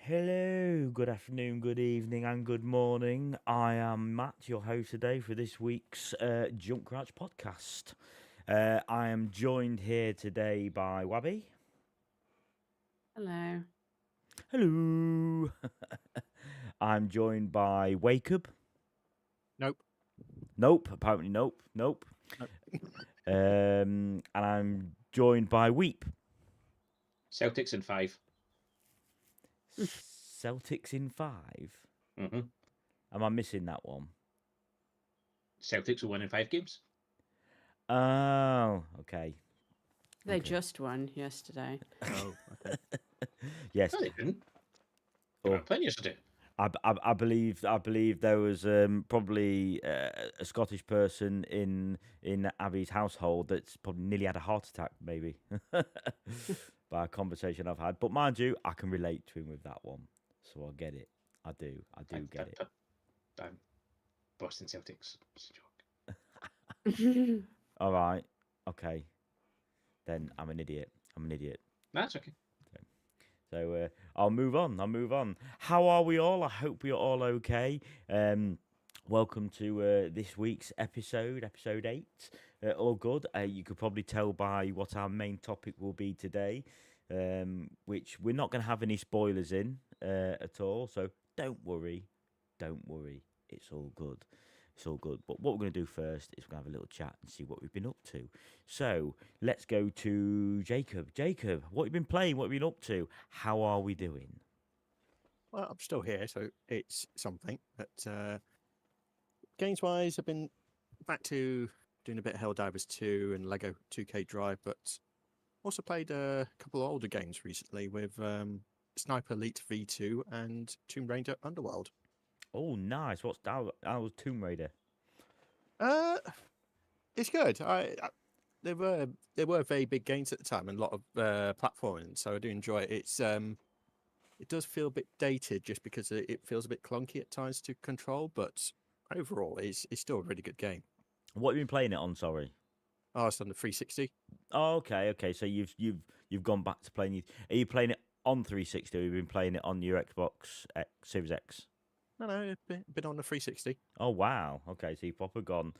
Hello, good afternoon, good evening, and good morning. I am Matt, your host today for this week's JumpCrouch podcast. I am joined here today by Wabby. Hello. Hello. I'm joined by Wakeup. Nope. Nope, apparently nope. Nope. And I'm joined by Weep. Celtics in 5. Celtics in 5. Mm-hmm. Am I missing that one? Celtics will win in 5 games. Oh, okay. They Okay. just won yesterday. Oh, okay. Yes. No, they didn't. They Oh. weren't playing yesterday. I believe there was probably a Scottish person in Abby's household that's probably nearly had a heart attack, maybe, by a conversation I've had. But mind you, I can relate to him with that one, so I get it. I do get it. I'm Boston Celtics. It's a joke. All right, okay, then I'm an idiot. That's okay. So I'll move on. How are we all? I hope you're all okay. Welcome to this week's episode 8. All good. You could probably tell by what our main topic will be today, which we're not going to have any spoilers in at all. So don't worry. It's all good. But what we're going to do first is we're going to have a little chat and see what we've been up to. So let's go to Jacob. Jacob, what have you been playing? What have you been up to? How are we doing? Well, I'm still here, so it's something. But games-wise, I've been back to doing a bit of Helldivers 2 and Lego 2K Drive, but also played a couple of older games recently with Sniper Elite V2 and Tomb Raider Underworld. Oh, nice. What's that? That was Tomb Raider. It's good. They were very big games at the time and a lot of platforming, so I do enjoy it. It does feel a bit dated just because it feels a bit clunky at times to control, but overall, it's still a really good game. What have you been playing it on? Sorry. Oh, it's on the 360. Oh, okay. So you've gone back to playing. Are you playing it on 360? Or have you been playing it on your Xbox Series X? No, been on the 360. Oh wow. Okay, so you've proper gone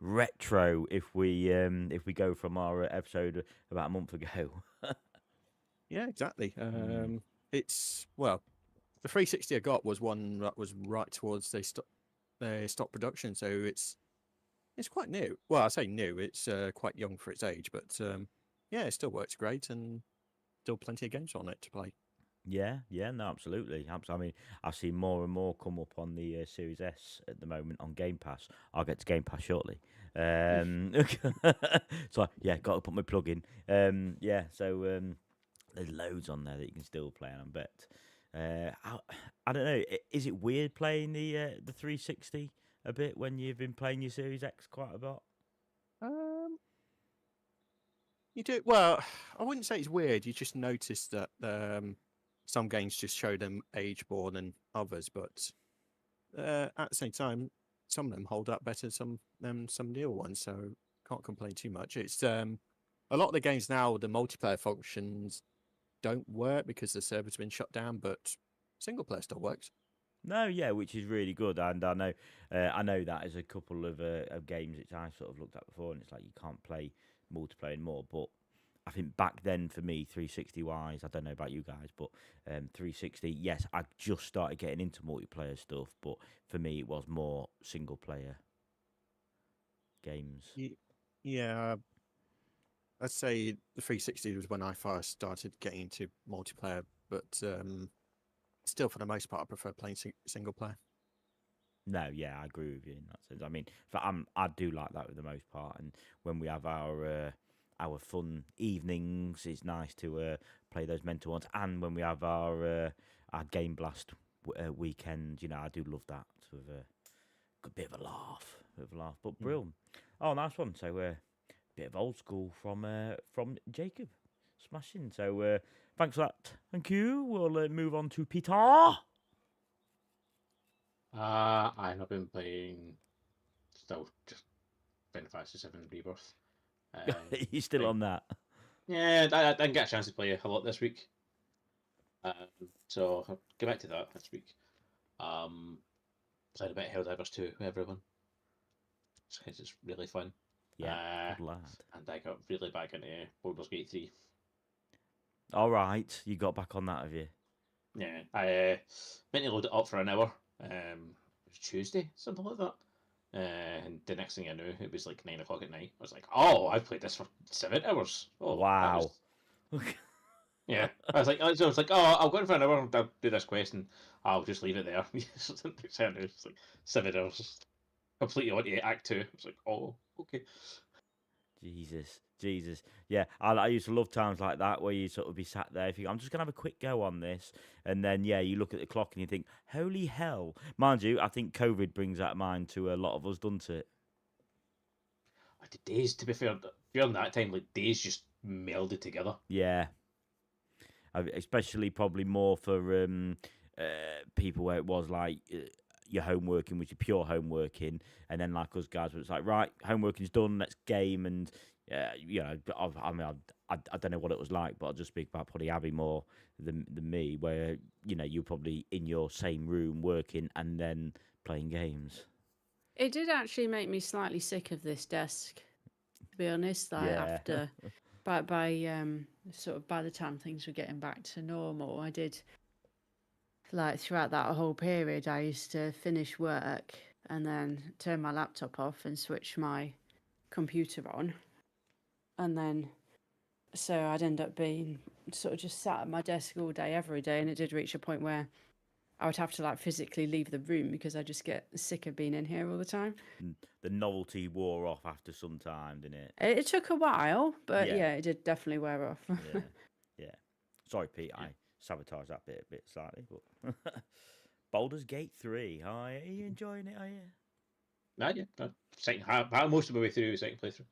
retro. If we go from our episode about a month ago. Yeah, exactly. It's the 360 I got was one that was right towards they stop production, so it's quite new. Well, I say new. It's quite young for its age, but yeah, it still works great and still plenty of games on it to play. Yeah, no, absolutely. I mean, I see more and more come up on the Series S at the moment on Game Pass. I'll get to Game Pass shortly. So yeah, got to put my plug in. Yeah, so there's loads on there that you can still play, and I bet. I don't know. Is it weird playing the 360 a bit when you've been playing your Series X quite a lot? You do well. I wouldn't say it's weird. You just notice that some games just show them age more than others, but at the same time, some of them hold up better than some newer ones. So can't complain too much. It's a lot of the games now. The multiplayer functions don't work because the server's been shut down, but single player still works. No, yeah, which is really good, and I know that as a couple of games which I sort of looked at before, and it's like you can't play multiplayer anymore. But I think back then for me, 360 wise, I don't know about you guys, but 360, yes, I just started getting into multiplayer stuff, but for me it was more single player games. Yeah, I'd say the 360 was when I first started getting into multiplayer, but still, for the most part, I prefer playing single player. No, yeah, I agree with you in that sense. I mean, I do like that for the most part, and when we have our fun evenings, it's nice to play those mental ones, and when we have our game blast weekend, I do love that sort of a good bit of a laugh, but brilliant. Oh, nice one. So bit of old school from Jacob, smashing. So thanks for that. Thank you. We'll move on to Peter. I have been playing still just Final Fantasy 7 Rebirth. You still on that? Yeah, I didn't get a chance to play a lot this week. So I'll get back to that this week. Played a bit of Helldivers 2 with everyone. Because it's really fun. Yeah, good lad. And I got really back into Baldur's Gate 3. All right, you got back on that, have you? Yeah, I meant to load it up for an hour. It was Tuesday, something like that. And the next thing I knew, it was like 9 o'clock at night. I was like, "Oh, I've played this for 7 hours." Oh, that Wow. was yeah. I was like, "Oh, I'll go in for an hour. I'll do this quest, and I'll just leave it there." It's like 7 hours, completely on to Act 2. I was like, "Oh, okay." Jesus. Yeah, I used to love times like that where you sort of be sat there, think, I'm just going to have a quick go on this. And then, yeah, you look at the clock and you think, holy hell. Mind you, I think COVID brings that mind to a lot of us, doesn't it? The days, to be fair, during that time, like days just melded together. Yeah. Especially probably more for people where it was like your homeworking was your pure homeworking, and then like us guys where it's like, right, homeworking's done, let's game. And you know, I don't know what it was like, but I'll just speak about probably Abby more than me, where you know you're probably in your same room working and then playing games. It did actually make me slightly sick of this desk, to be honest. Like Yeah. after, by sort of by the time things were getting back to normal, I did like throughout that whole period, I used to finish work and then turn my laptop off and switch my computer on, and then so I'd end up being sort of just sat at my desk all day, every day, and it did reach a point where I would have to like physically leave the room because I just get sick of being in here all the time. The novelty wore off after some time, didn't it? It took a while, but Yeah. yeah, it did definitely wear off. Yeah. Sorry, Pete, I sabotaged that bit a bit slightly, but Baldur's Gate 3. Are you enjoying it? Are you? Yeah. Second, most of the way through second playthrough.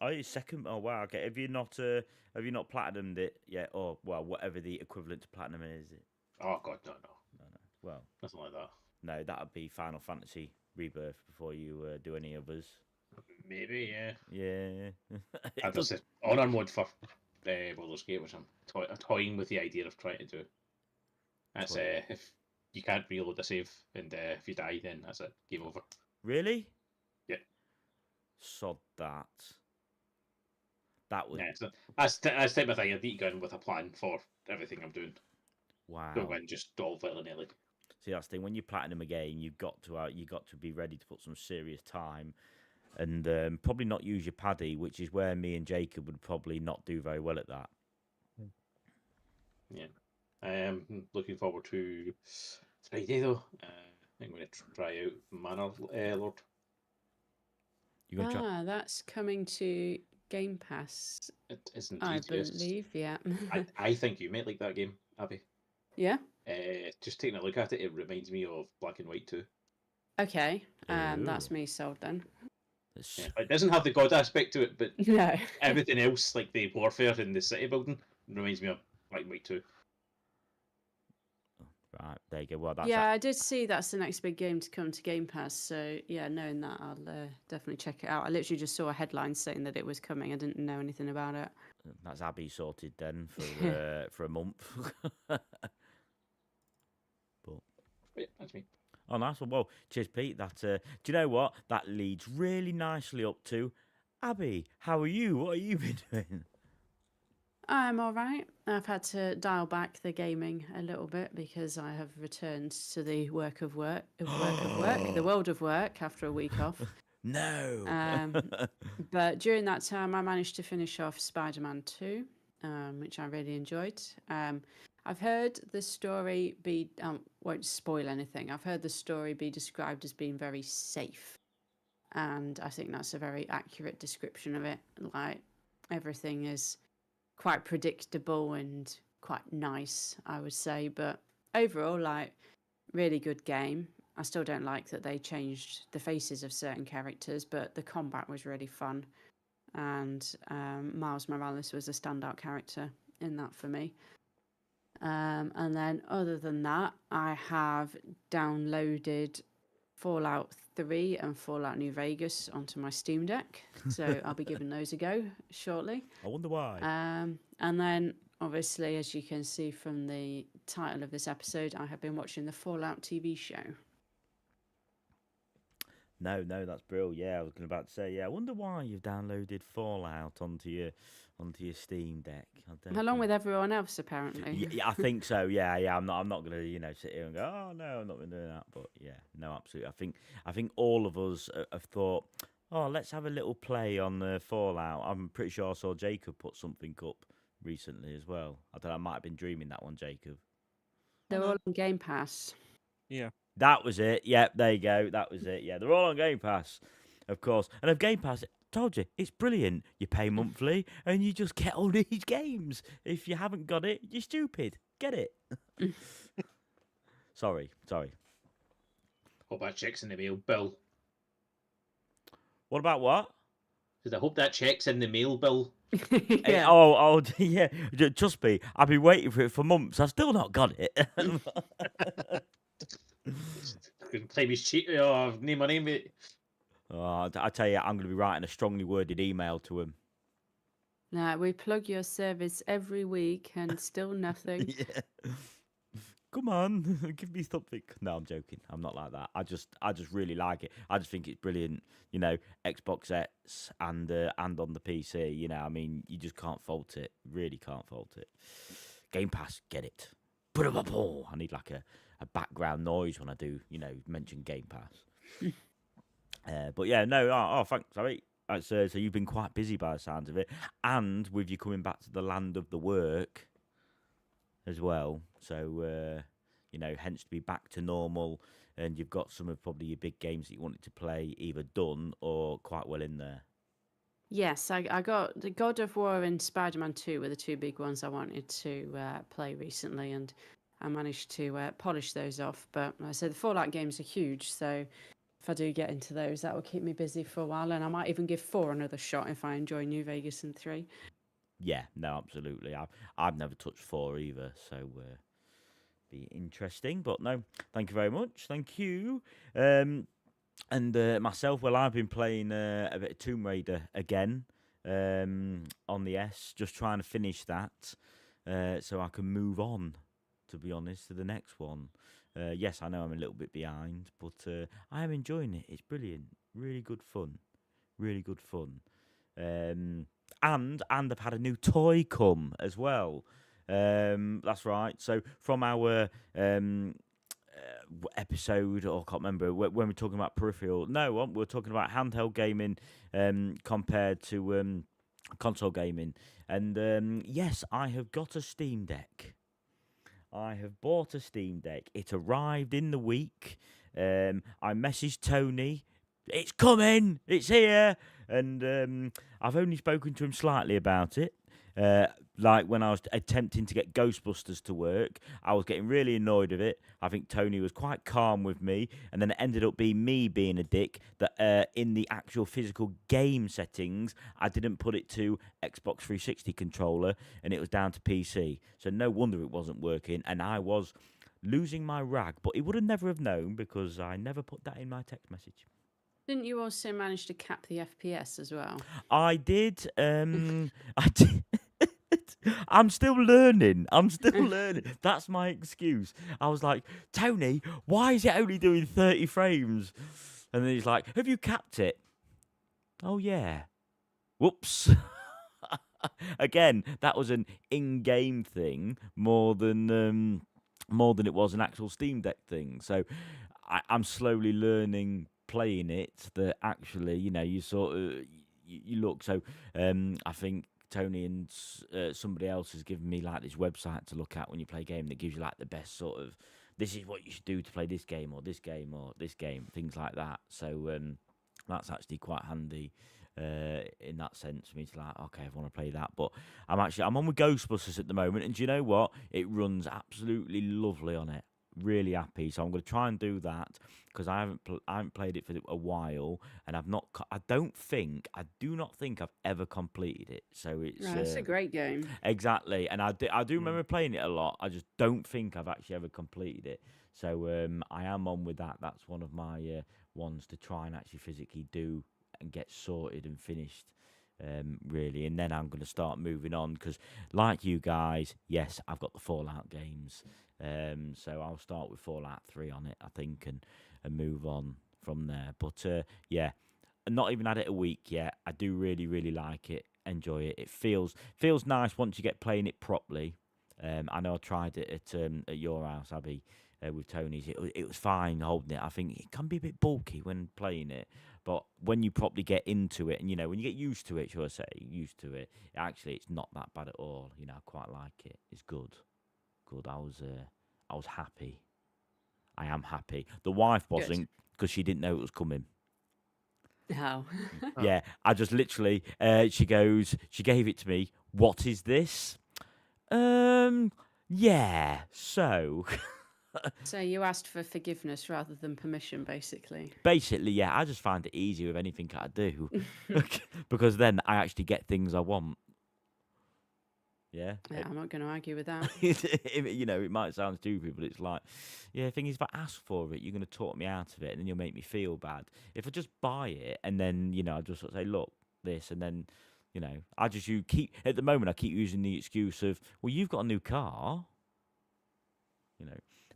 Oh, you second. Oh, wow. Okay. Have you not platinumed it yet? Or well, whatever the equivalent to platinum is. It? Oh God, no. No. Well, Nothing like that. no. That would be Final Fantasy Rebirth before you do any others. Maybe, yeah. Yeah. I've just said honor mode for Baldur's Gate, which I'm toying with the idea of trying to do. That's if you can't reload the save, and if you die, then that's it. Game over. Really? Yeah. Sod that. That would. Yeah, so that's type of thing. I need to go in with a plan for everything I'm doing. Wow. Don't go in just all willy-nilly. See, that's the thing. When you platinum a game, you've got to be ready to put some serious time, and probably not use your paddy, which is where me and Jacob would probably not do very well at that. Yeah, I am looking forward to Friday though. I'm going to try out Manor Lord. You're gonna try. That's coming to Game Pass, It isn't. I believe. Yeah. I think you might like that game, Abby. Yeah. Just taking a look at it, it reminds me of Black and White 2. Okay. That's Ooh. me sold then. Yeah, it doesn't have the god aspect to it, but No. everything else, like the warfare and the city building, reminds me of Black and White 2. Right, there you go. Well, that's Yeah, I did see that's the next big game to come to Game Pass. So yeah, knowing that, I'll definitely check it out. I literally just saw a headline saying that it was coming. I didn't know anything about it. that's Abby sorted then for a month. But yeah, that's me. Oh, nice one. Well, cheers, Pete. That do you know what? That leads really nicely up to Abby. How are you? What have you been doing? I'm all right. I've had to dial back the gaming a little bit because I have returned to the the world of work after a week off. No. But during that time, I managed to finish off Spider-Man 2, which I really enjoyed. I've heard the story be, won't spoil anything, I've heard the story be described as being very safe. And I think that's a very accurate description of it. Like, everything is quite predictable and quite nice, I would say. But overall, like, really good game. I still don't like that they changed the faces of certain characters, but the combat was really fun. And Miles Morales was a standout character in that for me. And then other than that, I have downloaded Fallout 3 and Fallout New Vegas onto my Steam Deck. So I'll be giving those a go shortly. I wonder why. And then obviously, as you can see from the title of this episode, I have been watching the Fallout TV show. No, that's brilliant. Yeah, I was about to say. Yeah, I wonder why you've downloaded Fallout onto your Steam Deck. I don't Along think- with everyone else, apparently. Yeah, I think so. Yeah. I'm not gonna sit here and go, oh no, I'm not gonna do that. But yeah, no, absolutely. I think all of us have thought, oh, let's have a little play on the Fallout. I'm pretty sure I saw Jacob put something up recently as well. I don't know. I might have been dreaming that one, Jacob. They're all on Game Pass. Yeah. That was it. Yep, there you go. That was it. Yeah, they're all on Game Pass, of course. And of Game Pass, told you, it's brilliant. You pay monthly and you just get all these games. If you haven't got it, you're stupid. Get it. Sorry. Hope that check's in the mail, Bill. What about what? Because I hope that check's in the mail, Bill. Yeah. Oh, yeah. Trust me, I've been waiting for it for months. I've still not got it. Claim he's cheating. Oh, name my name, mate. Oh, I tell you, I'm going to be writing a strongly worded email to him. Nah, we plug your service every week and still nothing. Yeah. Come on, give me something. No, I'm joking. I'm not like that. I just really like it. I just think it's brilliant. Xbox X and on the PC. I mean, you just can't fault it. Really can't fault it. Game Pass, get it. I need like a background noise when I do, mention Game Pass. But yeah, no. Oh, thanks, Harry. So you've been quite busy by the sounds of it, and with you coming back to the land of the work as well. So, hence to be back to normal, and you've got some of probably your big games that you wanted to play either done or quite well in there. Yes, I got the God of War and Spider-Man 2 were the two big ones I wanted to play recently, and I managed to polish those off. But like I said, the Fallout games are huge, so if I do get into those, that will keep me busy for a while, and I might even give 4 another shot if I enjoy New Vegas and 3. Yeah, no, absolutely. I've never touched 4 either, so be interesting. But no, thank you very much. Thank you. And myself, well, I've been playing a bit of Tomb Raider again on the S, just trying to finish that so I can move on, to be honest, to the next one. Yes, I know I'm a little bit behind, but I am enjoying it. It's brilliant. Really good fun. Really good fun. And I've had a new toy come as well. That's right. So from our episode, or I can't remember when we're talking about peripheral. No, we're talking about handheld gaming compared to console gaming. And yes, I have got a Steam Deck. I have bought a Steam Deck. It arrived in the week. I messaged Tony. It's coming. It's here. And I've only spoken to him slightly about it. Like when I was attempting to get Ghostbusters to work, I was getting really annoyed with it. I think Tony was quite calm with me, and then it ended up being me being a dick that in the actual physical game settings, I didn't put it to Xbox 360 controller, and it was down to PC. So no wonder it wasn't working, and I was losing my rag. But he would have never have known because I never put that in my text message. Didn't you also manage to cap the FPS as well? I did. I did. I'm still learning. That's my excuse. I was like, Tony, why is it only doing 30 frames? And then he's like, have you capped it? Oh, yeah. Whoops. Again, that was an in-game thing more than it was an actual Steam Deck thing. So I'm slowly learning playing it that actually, you sort of you look. So I think Tony and somebody else has given me like this website to look at when you play a game that gives you like the best sort of, this is what you should do to play this game or this game or this game, things like that. So that's actually quite handy in that sense for me to like, okay, I want to play that. But I'm on with Ghostbusters at the moment, and do you know what? It runs absolutely lovely on it. Really happy, so I'm going to try and do that because I haven't played it for a while, and I do not think I've ever completed it. So it's a great game. Exactly, and I do remember playing it a lot. I just don't think I've actually ever completed it. So I am on with that. That's one of my ones to try and actually physically do and get sorted and finished really, and then I'm going to start moving on because, like you guys, yes, I've got the Fallout games, so I'll start with Fallout 3 on it, I think, and move on from there. But yeah, not even had it a week yet. I do really, really like it, enjoy it. It feels nice once you get playing it properly. I know I tried it at your house, Abby, with Tony's. It was fine holding it. I think it can be a bit bulky when playing it, but when you properly get into it, and when you get used to it, shall I say, actually it's not that bad at all. I quite like it. It's good. I was happy. I am happy. The wife wasn't because she didn't know it was coming. How? Oh. Yeah, I just literally, she gave it to me. What is this? Yeah. So So you asked for forgiveness rather than permission, basically. basically, yeah, I just find it easier with anything I do because then I actually get things I want. Yeah. Yeah, I'm not going to argue with that. It might sound stupid, but it's like, yeah, the thing is, if I ask for it, you're going to talk me out of it, and then you'll make me feel bad. If I just buy it, and then, I just sort of say, look, this, and then, at the moment, I keep using the excuse of, well, you've got a new car,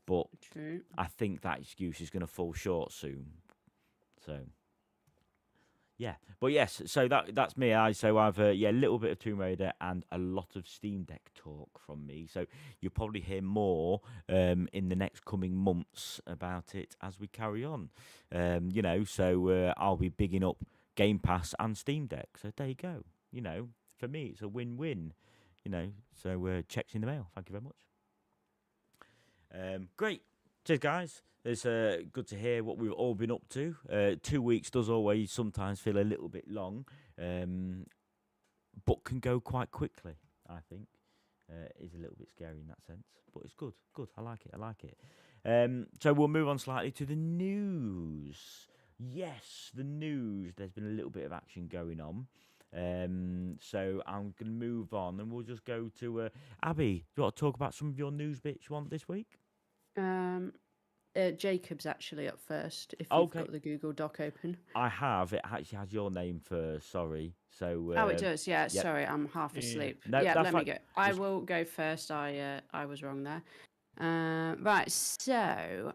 but True. I think that excuse is going to fall short soon. So, yeah, but yes, so that's me. I've a little bit of Tomb Raider and a lot of Steam Deck talk from me. So you'll probably hear more in the next coming months about it as we carry on. So I'll be bigging up Game Pass and Steam Deck. So there you go. For me, it's a win-win. So checks in the mail. Thank you very much. Great. Cheers, guys. It's good to hear what we've all been up to. 2 weeks does always sometimes feel a little bit long, but can go quite quickly, I think. Is a little bit scary in that sense, but it's good. Good. I like it. So we'll move on slightly to the news. Yes, the news. There's been a little bit of action going on. So I'm going to move on and we'll just go to Abby. Do you want to talk about some of your news bits you want this week? Jacob's actually up first, if you've got the Google Doc open. I have. It actually has your name first, sorry. So it does, yeah. Yep. Sorry, I'm half asleep. No, yeah, let fine. me go. I will go first. I was wrong there. Right, so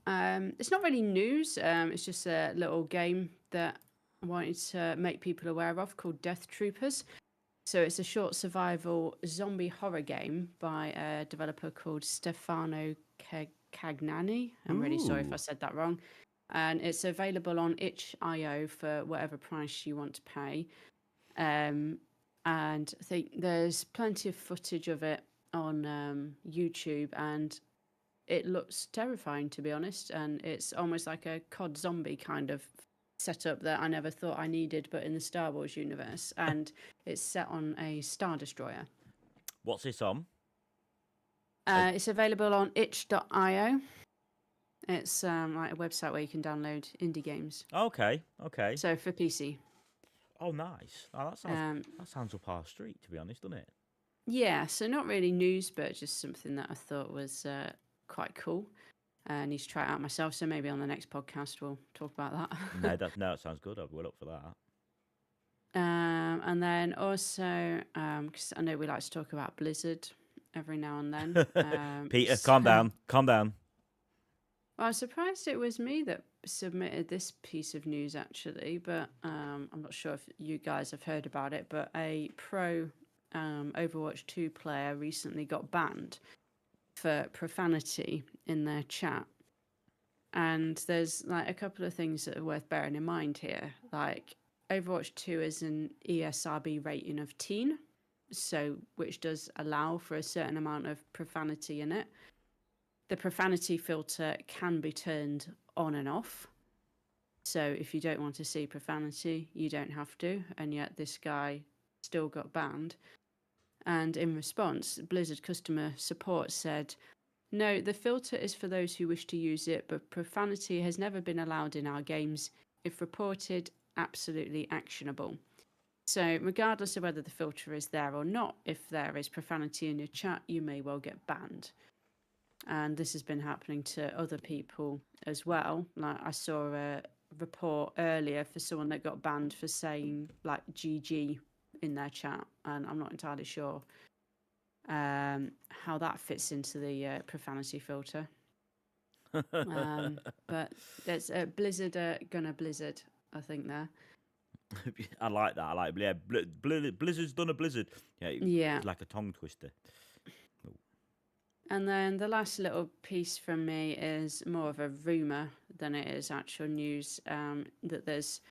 it's not really news. It's just a little game that I wanted to make people aware of called Death Troopers. So it's a short survival zombie horror game by a developer called Stefano Cagnani. I'm really sorry if I said that wrong. And it's available on itch.io for whatever price you want to pay. And I think there's plenty of footage of it on YouTube, and it looks terrifying, to be honest. And it's almost like a COD zombie kind of setup that I never thought I needed, but in the Star Wars universe. And it's set on a Star Destroyer. What's this on? It's available on itch.io. It's like a website where you can download indie games. Okay. So for PC. Oh, nice. Oh, that sounds up our street, to be honest, doesn't it? Yeah, so not really news, but just something that I thought was quite cool. I need to try it out myself, so maybe on the next podcast we'll talk about that. No, it sounds good. I'll be up for that. And then also, because I know we like to talk about Blizzard every now and then. Peter, calm down. Well, I'm surprised it was me that submitted this piece of news, actually, but I'm not sure if you guys have heard about it, but a pro Overwatch 2 player recently got banned for profanity in their chat. And there's like a couple of things that are worth bearing in mind here. Like, Overwatch 2 is an ESRB rating of teen, so which does allow for a certain amount of profanity in it. The profanity filter can be turned on and off. So if you don't want to see profanity, you don't have to. And yet this guy still got banned. And in response, Blizzard customer support said, "No, the filter is for those who wish to use it, but profanity has never been allowed in our games. If reported, absolutely actionable." So regardless of whether the filter is there or not, if there is profanity in your chat, you may well get banned. And this has been happening to other people as well. Like, I saw report earlier for someone that got banned for saying like GG in their chat, and I'm not entirely sure how that fits into the profanity filter. But there's a Blizzard gonna Blizzard, I think there. I like that. I like Blizzard's done a blizzard. Yeah, Yeah. it's like a tongue twister. And then the last little piece from me is more of a rumor than it is actual news. That there's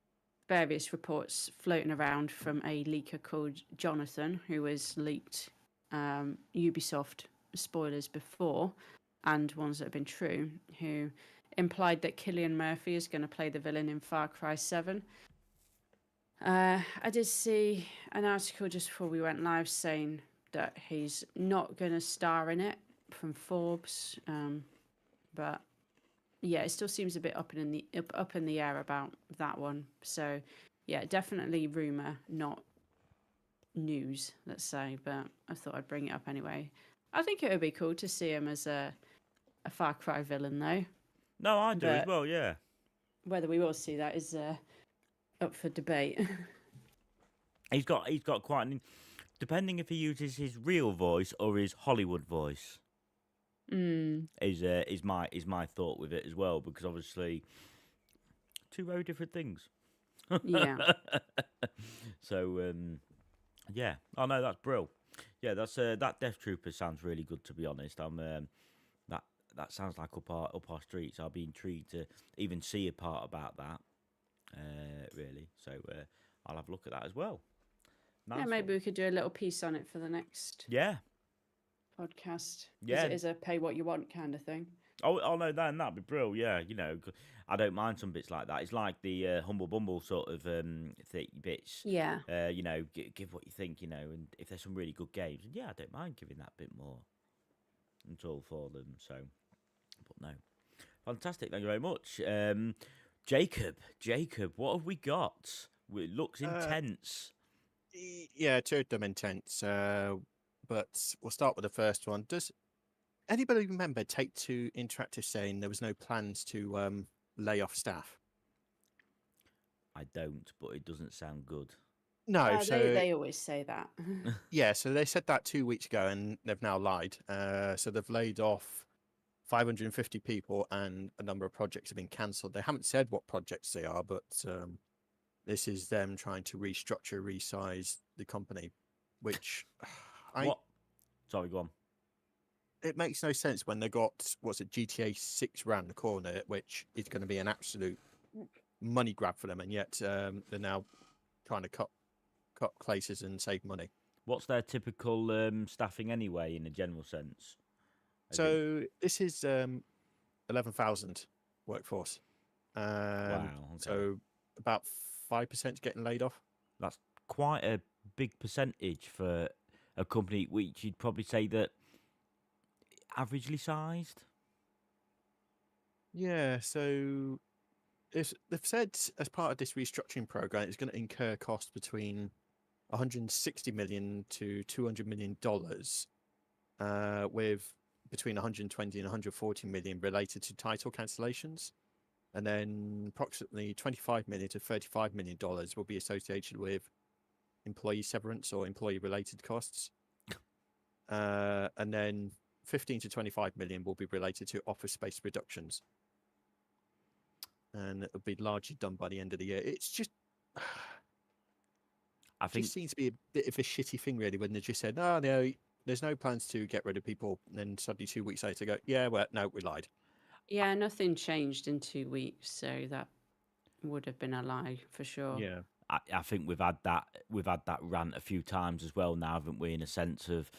various reports floating around from a leaker called Jonathan, who has leaked Ubisoft spoilers before, and ones that have been true, who implied that Cillian Murphy is going to play the villain in Far Cry 7. I did see an article just before we went live saying that he's not going to star in it from Forbes, but yeah, it still seems a bit up in the air about that one. So yeah, definitely rumor, not news, let's say. But I thought I'd bring it up anyway. I think it would be cool to see him as a Far Cry villain, though. No, I do as But well. Yeah. whether we will see that is up for debate. He's got quite an. Depending if he uses his real voice or his Hollywood voice, is my thought with it as well, because obviously two very different things. Yeah. So yeah. Oh no, that's brill. Yeah, that's that Death Trooper sounds really good, to be honest. I'm that sounds like up our streets. I'll be intrigued to even see a part about that. Really. So I'll have a look at that as well. Nice Yeah, maybe one. we could do a little piece on it for the next Yeah. podcast. 'Cause Yeah. it is a pay what you want kind of thing. Oh no, that'd be brilliant. Yeah, you know, I don't mind some bits like that. It's like the Humble Bumble sort of bits. Yeah. You know, give what you think. You know, and if there's some really good games, and yeah, I don't mind giving that bit more. It's all for them. So, but no, fantastic. Thank you very much, Jacob. What have we got? It looks intense. Yeah, two of them intense. But we'll start with the first one. Does anybody remember Take-Two Interactive saying there was no plans to lay off staff? I don't, but it doesn't sound good. No, so they always say that. yeah, so they said that 2 weeks ago, and they've now lied. So they've laid off 550 people, and a number of projects have been cancelled. They haven't said what projects they are, but this is them trying to restructure, resize the company, which What? Sorry, go on. it makes no sense when they got GTA 6 round the corner, which is going to be an absolute money grab for them, and yet they're now trying to cut places and save money. What's their typical staffing anyway, in a general sense? So this is 11,000 workforce. Wow. Okay. So about 5% getting laid off. That's quite a big percentage for a company which you'd probably say that averagely sized. Yeah, so they've said as part of this restructuring program, it's going to incur costs between $160 million to $200 million, with between 120 and 140 million related to title cancellations, and then approximately 25 million to 35 million dollars will be associated with employee severance or employee related costs, and then 15 to 25 million will be related to office space reductions, and it'll be largely done by the end of the year. It's just I it think just seems to be a bit of a shitty thing, really, when they just said, "Oh no, there's no plans to get rid of people," and then suddenly 2 weeks later go, "Yeah, well, no, we lied." Yeah, nothing changed in 2 weeks, so that would have been a lie for sure. Yeah. I think we've had that rant a few times as well now, haven't we? In a sense of,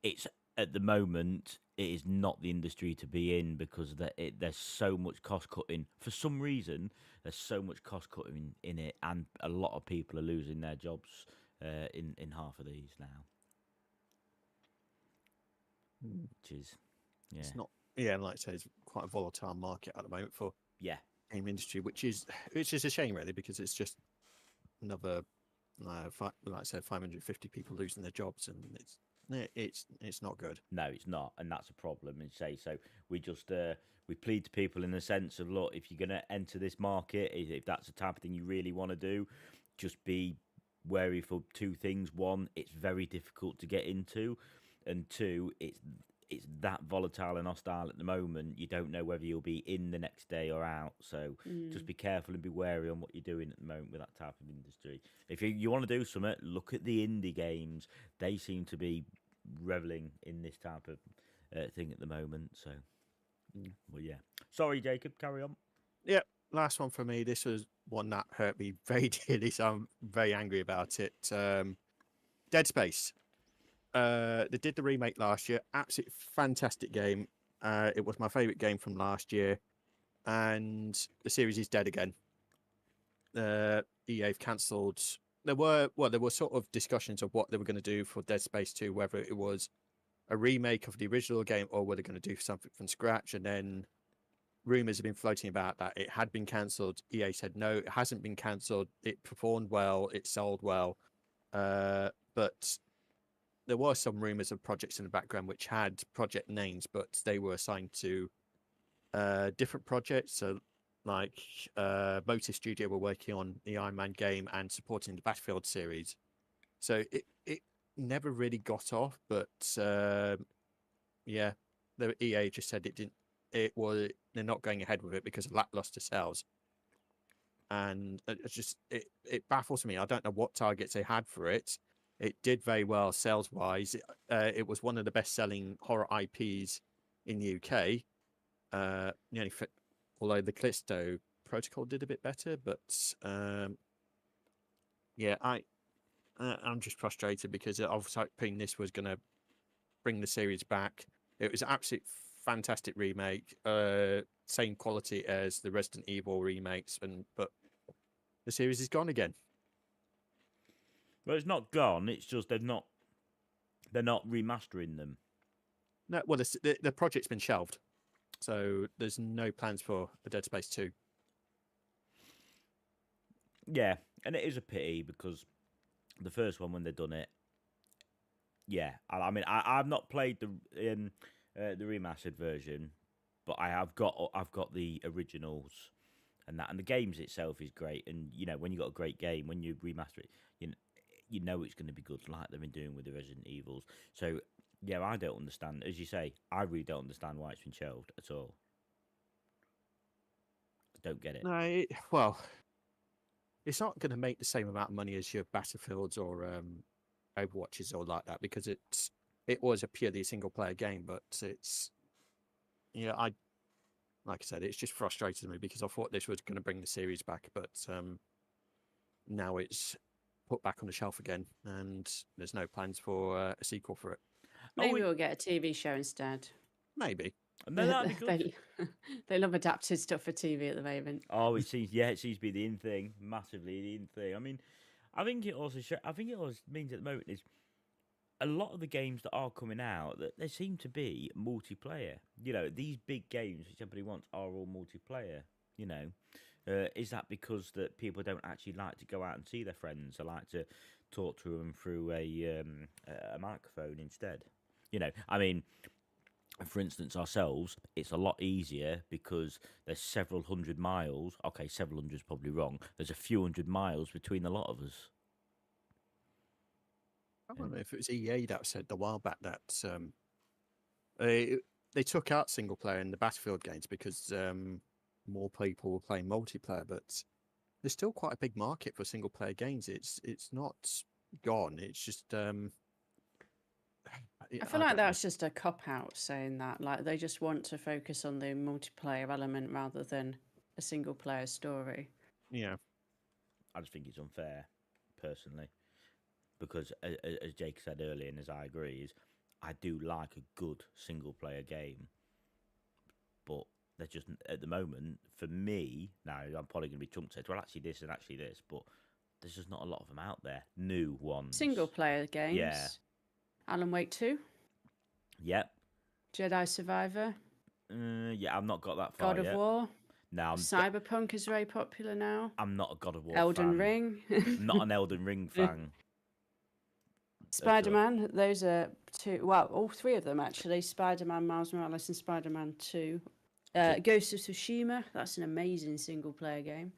it's at the moment it is not the industry to be in, because there's so much cost cutting. For some reason, there's so much cost cutting in it, and a lot of people are losing their jobs in half of these now, which is It's not, yeah, and like I say, it's quite a volatile market at the moment for yeah. game industry, which is a shame, really, because it's just another, like I said, 550 people losing their jobs, and it's It's not good. No, it's not, and that's a problem. And say so, we just we plead to people in the sense of, look, if you're going to enter this market, if that's the type of thing you really want to do, just be wary for two things. One, it's very difficult to get into, and two, it's that volatile and hostile at the moment. You don't know whether you'll be in the next day or out. So just be careful and be wary on what you're doing at the moment with that type of industry. If you want to do something, look at the indie games. They seem to be reveling in this type of thing at the moment. So, well, yeah. Sorry, Jacob. Carry on. Yep. Last one for me. This was one that hurt me very dearly, so I'm very angry about it. Dead Space. They did the remake last year. Absolutely fantastic game. It was my favorite game from last year, and the series is dead again. EA have cancelled. There were sort of discussions of what they were going to do for Dead Space 2, whether it was a remake of the original game or were they going to do something from scratch. And then rumors have been floating about that it had been cancelled. EA said no, it hasn't been cancelled. It performed well. It sold well, but there were some rumors of projects in the background which had project names, but they were assigned to different projects. So, like Motive Studio were working on the Iron Man game and supporting the Battlefield series. So it never really got off, but yeah, the EA just said it didn't. They're not going ahead with it because of lackluster sales, and it baffles me. I don't know what targets they had for it. It did very well sales wise. It was one of the best selling horror IPs in the UK. Although the Callisto Protocol did a bit better, but yeah, I'm just frustrated because I was hoping this was going to bring the series back. It was an absolute fantastic remake, same quality as the Resident Evil remakes, but the series is gone again. Well, it's not gone. It's just they're not remastering them. No, well, the project's been shelved, so there's no plans for a Dead Space 2. Yeah, and it is a pity because the first one, when they've done it, yeah. I mean, I've not played the remastered version, but I've got the originals, and the games itself is great. And you know, when you got a great game, when you remaster it, you know it's going to be good, like they've been doing with the Resident Evils. So yeah, I don't understand. As you say, I really don't understand why it's been shelved at all. I don't get it. No, well, it's not going to make the same amount of money as your Battlefields or Overwatches or like that, because it was a purely single player game. But it's like I said, it's just frustrated me because I thought this was going to bring the series back, but now it's put back on the shelf again, and there's no plans for a sequel for it. Maybe we'll get a TV show instead. Maybe. No, that'd be good. They love adapted stuff for TV at the moment. Oh, it seems to be the in thing, massively the in thing. I mean, I think it also means at the moment is a lot of the games that are coming out that they seem to be multiplayer. You know, these big games which everybody wants are all multiplayer. You know, is that because that people don't actually like to go out and see their friends? They like to talk to them through a microphone instead. You know, I mean, for instance, ourselves, it's a lot easier because there's several hundred miles. Okay, several hundred is probably wrong. There's a few hundred miles between a lot of us. I don't know if it was EA that said a while back that they took out single player in the Battlefield games because more people were playing multiplayer, but there's still quite a big market for single player games. It's not gone. It's just I feel like that's just a cop out saying that. Like they just want to focus on the multiplayer element rather than a single player story. Yeah. I just think it's unfair, personally, because as Jake said earlier, and as I agree, is I do like a good single player game, but they're just at the moment for me. Now I'm probably going to be chunked said, well, actually this and actually this, but there's just not a lot of them out there. New ones, Single player games. Yeah. Alan Wake 2. Yep. Jedi Survivor. Yeah, I've not got that far God yet. of War. No, Cyberpunk is very popular now. I'm not a God of War Elden fan. Ring. Not an Elden Ring fan. Spider-Man. Those are 2. Well, all 3 of them actually. Spider-Man, Miles Morales, and Spider-Man 2. So- Ghost of Tsushima. That's an amazing single-player game.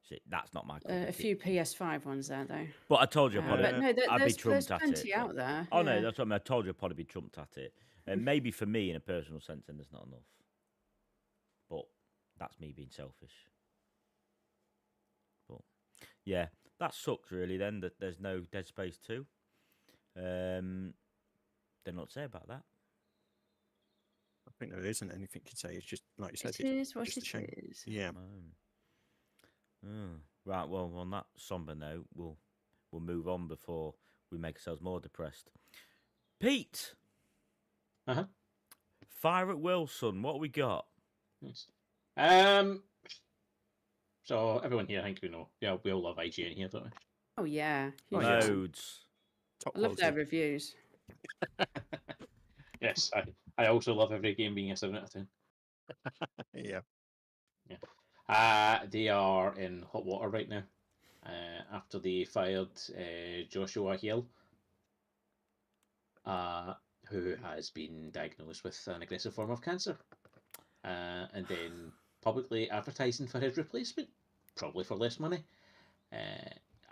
Shit, that's not my cup A of few tea. PS5 ones there though. But I told you I'd But probably, no, I'd be there's trumped at plenty it. out there. Oh no, yeah. that's what I mean. I told you I'd probably be trumped at it. And maybe for me, in a personal sense, then there's not enough. But that's me being selfish. But yeah, that sucks really. Then that there's no Dead Space 2. Don't know what to say about that. I think there isn't anything you could say. It's just like you said. It is what just a it shame. is. Yeah. Right. Well, on that somber note, we'll move on before we make ourselves more depressed. Pete, Uh-huh. fire at will, son. What we got? Nice. So everyone here, I think we know. Yeah, we all love IGN here, don't we? Oh yeah. Oh, huge yeah. fan. Loads. Top I love their quality. reviews. Yes, I also love every game being a 7 out of 10. Yeah. They are in hot water right now after they fired Joshua Hill, who has been diagnosed with an aggressive form of cancer, and then publicly advertising for his replacement, probably for less money,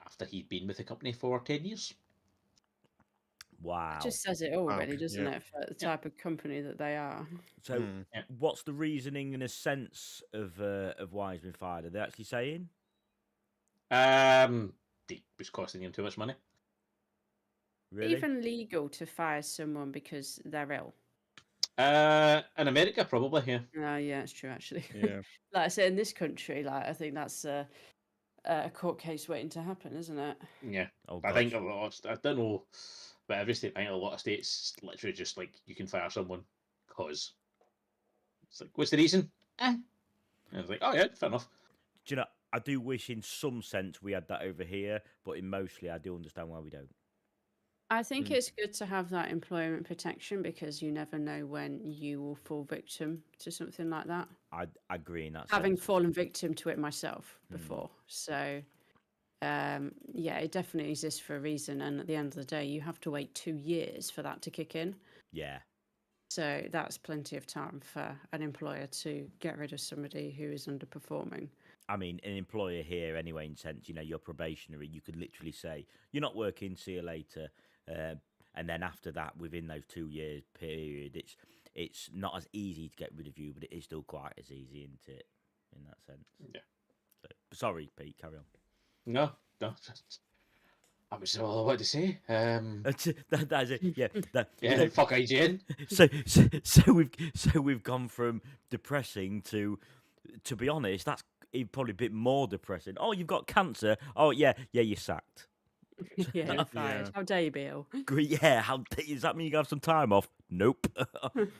after he'd been with the company for 10 years. Wow. It just says it all, really, Okay, doesn't yeah. it, for the type of company that they are. So, Mm. Yeah. what's the reasoning in a sense of why he's been fired? Are they actually saying? It was costing him too much money. Really? Even legal to fire someone because they're ill. In America, probably, yeah. Yeah, it's true actually. Yeah. Like I say, in this country, like I think that's a court case waiting to happen, isn't it? Yeah. Oh, I think gosh. a lot. I don't know, but every state, I think a lot of states literally just like you can fire someone because it's like, what's the reason? And it's like, oh yeah, fair enough. Do you know? I do wish, in some sense, we had that over here, but in mostly, I do understand why we don't. I think Mm. it's good to have that employment protection because you never know when you will fall victim to something like that. I agree in that Having sense. fallen victim to it myself Mm. before, so yeah, it definitely exists for a reason. And at the end of the day, you have to wait 2 years for that to kick in. Yeah. So that's plenty of time for an employer to get rid of somebody who is underperforming. I mean, an employer here, anyway, in sense, you're probationary. You could literally say, you're not working, see you later. And then after that, within those 2 years period, it's not as easy to get rid of you, but it is still quite as easy, isn't it? In that sense. Yeah. So, sorry, Pete, carry on. No. That was all I wanted to say. That's it. Yeah. Yeah, fuck IGN. So we've gone from depressing to be honest, that's probably a bit more depressing. Oh, you've got cancer. Oh yeah, you're sacked. Yeah, you're fired. Yeah. How dare you, Bill? Great. Yeah. Does that mean you can have some time off? Nope.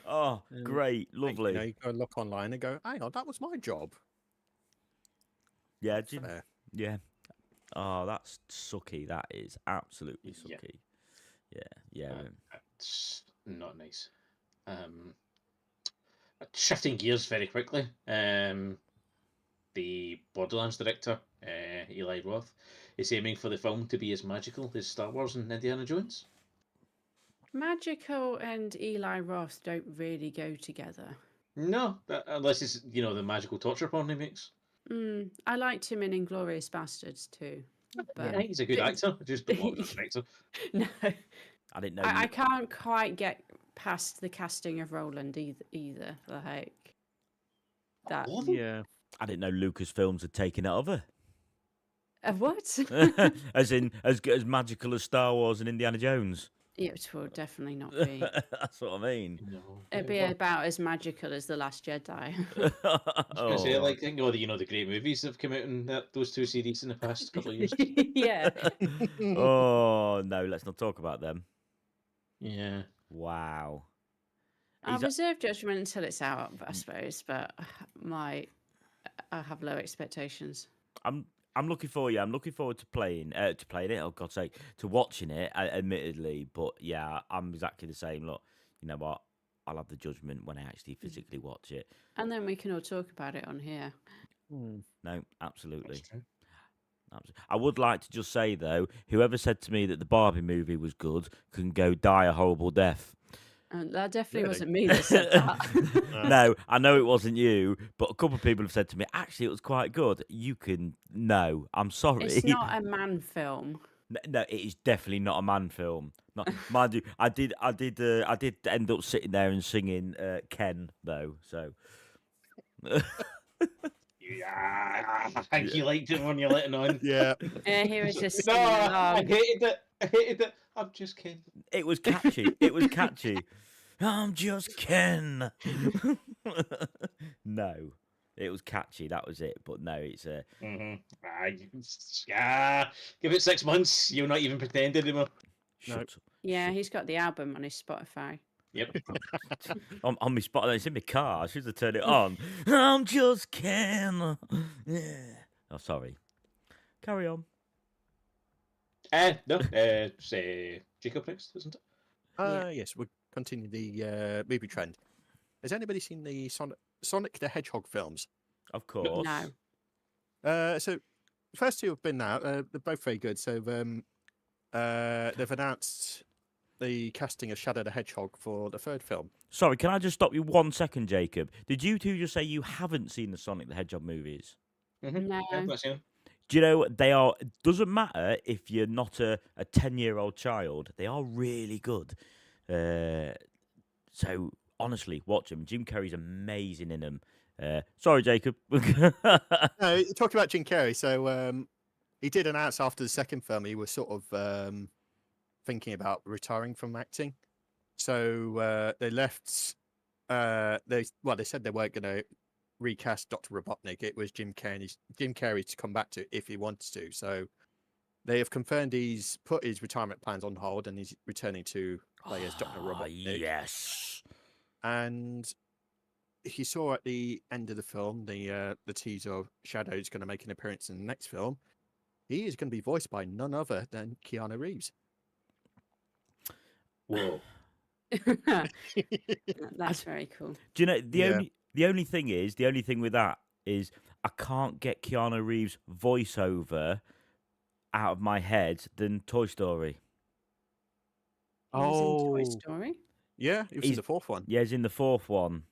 Oh, great, lovely. You go look online and go, hang on, that was my job. Yeah. Fair. Yeah. Oh, that's sucky. That is absolutely Yeah. sucky. Yeah. It's not nice. Shifting gears very quickly. The Borderlands director, Eli Roth, is aiming for the film to be as magical as Star Wars and Indiana Jones. Magical and Eli Roth don't really go together. No, unless it's the magical torture porn he makes. I liked him in Inglourious Bastards too. I But think he's a good actor. I just don't want him as an actor. no, I didn't know. I can't quite get past the casting of Roland either. Like that. What? Yeah. I didn't know Lucasfilms had taken it over. What? As in, as magical as Star Wars and Indiana Jones. It will definitely not be. That's what I mean. No. It'd be about as magical as The Last Jedi. I was gonna say, Oh. like, think of all the great movies that have come out in those two series in the past couple of years. Yeah. Oh no, let's not talk about them. Yeah. Wow. I'll He's a- reserve judgment until it's out, I suppose. But I have low expectations. I'm looking forward. Yeah, I'm looking forward to playing it. Oh God's sake, to watching it. Admittedly, but yeah, I'm exactly the same. Look, you know what? I'll have the judgment when I actually physically watch it. And then we can all talk about it on here. No, absolutely. That's true. I would like to just say though, whoever said to me that the Barbie movie was good can go die a horrible death. That definitely Really? wasn't me that said that. No, I know it wasn't you, but a couple of people have said to me, actually, it was quite good. You can no, I'm sorry. It's not a man film. No, it is definitely not a man film. Not mind you, I did end up sitting there and singing Ken though. So Yeah, I think you liked it when you're letting on. Yeah. He was just No, singing I along. hated it. I hated it. I'm just kidding. it was catchy. It was catchy. I'm just Ken. No, it was catchy. That was it. But no, it's Yeah, give it 6 months. You'll not even pretend anymore. shut up. Yeah, he's got the album on his Spotify. Yep. On my spot. It's in my car. I should have turned it on. I'm just Ken. Yeah. Oh, sorry. Carry on. No, say Jacob next, isn't it? Yes, we'll continue the movie trend. Has anybody seen the Sonic the Hedgehog films? Of course. No. So the first two have been out. They're both very good. So they've announced the casting of Shadow the Hedgehog for the third film. Sorry, can I just stop you 1 second, Jacob? Did you two just say you haven't seen the Sonic the Hedgehog movies? Mm-hmm. No. Yeah, that's him. Do you know they are? It doesn't matter if you're not a 10-year-old child. They are really good. So honestly, watch them. Jim Carrey's amazing in them. Sorry, Jacob. No, talking about Jim Carrey. So he did announce after the second film he was sort of thinking about retiring from acting. So they left. They said they weren't going to recast Dr. Robotnik. It was Jim Carrey to come back to if he wanted to. So they have confirmed he's put his retirement plans on hold and he's returning to play as Dr. Robotnik. Yes. And he saw at the end of the film the teaser of Shadow is going to make an appearance in the next film. He is going to be voiced by none other than Keanu Reeves. Whoa. That's very cool. Do you know Yeah. the only thing with that is I can't get Keanu Reeves' voiceover out of my head than Toy Story. He was in Toy Oh. Story. Yeah, he was in He's- the fourth one. Yeah, he's in the fourth one.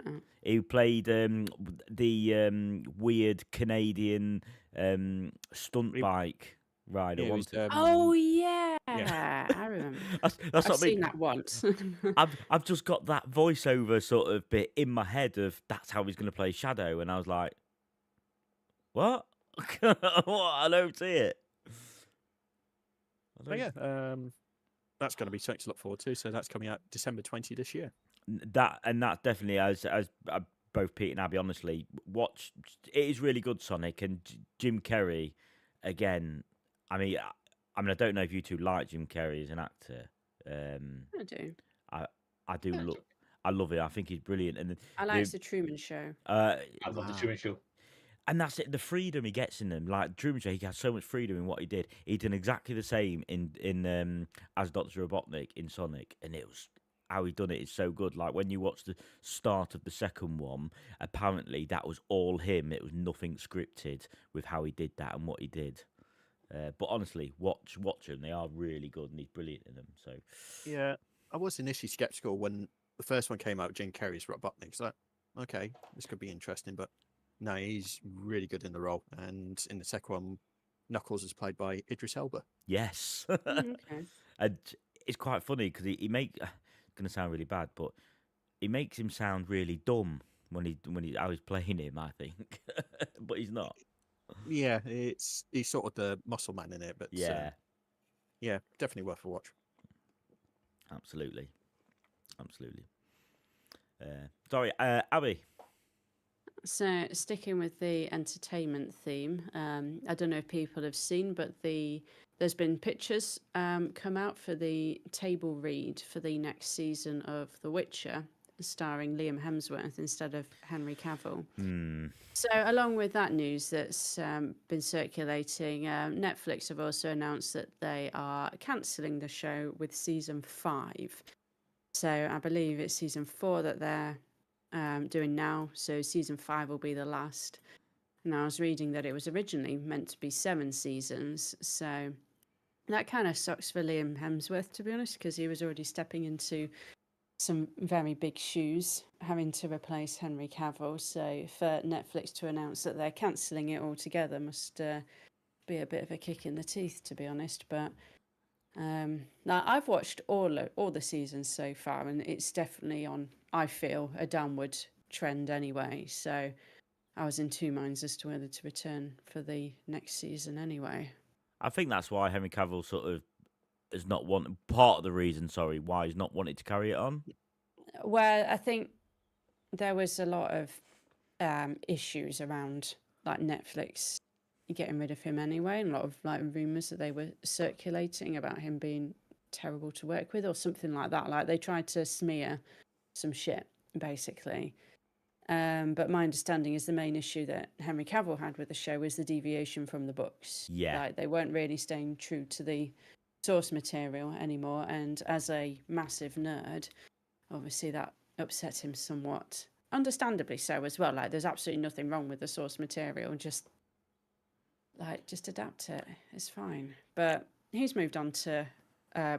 Oh. He played the weird Canadian stunt He- bike rider. Yeah, he was, wasn't Oh yeah, I remember. That's I've what I mean. seen that once. I've just got that voiceover sort of bit in my head of that's how he's going to play Shadow, and I was like, what? What? I don't see it. I Oh, don't- yeah, that's going to be something to look forward to. So that's coming out December 20 this year. That's definitely as both Pete and Abby honestly watch. It is really good, Sonic, and Jim Carrey again. I mean, I don't know if you two like Jim Carrey as an actor. I do. I do Yeah, look. I love it. I think he's brilliant, and I like the Truman Show. I love the Wow. Truman Show. and that's it. The freedom he gets in them, like Truman Show, he had so much freedom in what he did. He did exactly the same in as Dr. Robotnik in Sonic, and it was how he done it is so good. Like when you watch the start of the second one, apparently that was all him. It was nothing scripted with how he did that and what he did. But honestly, watch them. They are really good, and he's brilliant in them. So Yeah, I was initially skeptical when the first one came out. Jim Carrey's Robotnik. So, okay, this could be interesting. But no, he's really good in the role. And in the second one, Knuckles is played by Idris Elba. yes, Okay. and it's quite funny because he make. It's gonna sound really bad, but he makes him sound really dumb when he how he's playing him. I think, but he's not. Yeah, he's sort of the muscle man in it. But Yeah, yeah, definitely worth a watch. absolutely. Sorry, Abby. So, sticking with the entertainment theme, I don't know if people have seen, but there's been pictures come out for the table read for the next season of The Witcher, starring Liam Hemsworth instead of Henry Cavill. So, along with that news that's been circulating, Netflix have also announced that they are cancelling the show with season 5. So, I believe it's season 4 that they're doing now. So, season 5 will be the last. And I was reading that it was originally meant to be 7 seasons. So that kind of sucks for Liam Hemsworth, to be honest, because he was already stepping into some very big shoes, having to replace Henry Cavill. So for Netflix to announce that they're cancelling it altogether must be a bit of a kick in the teeth, to be honest. But now I've watched all the seasons so far, and it's definitely on, I feel, a downward trend anyway. So I was in two minds as to whether to return for the next season anyway. I think that's why Henry Cavill sort of has not wanted, part of the reason, sorry, why he's not wanted to carry it on. Well, I think there was a lot of issues around like Netflix getting rid of him anyway, and a lot of like rumors that they were circulating about him being terrible to work with or something like that. Like they tried to smear some shit, basically. But my understanding is the main issue that Henry Cavill had with the show was the deviation from the books. Yeah. Like they weren't really staying true to the source material anymore. And as a massive nerd, obviously that upset him somewhat. Understandably so as well. Like there's absolutely nothing wrong with the source material. Just adapt it. It's fine. But he's moved on to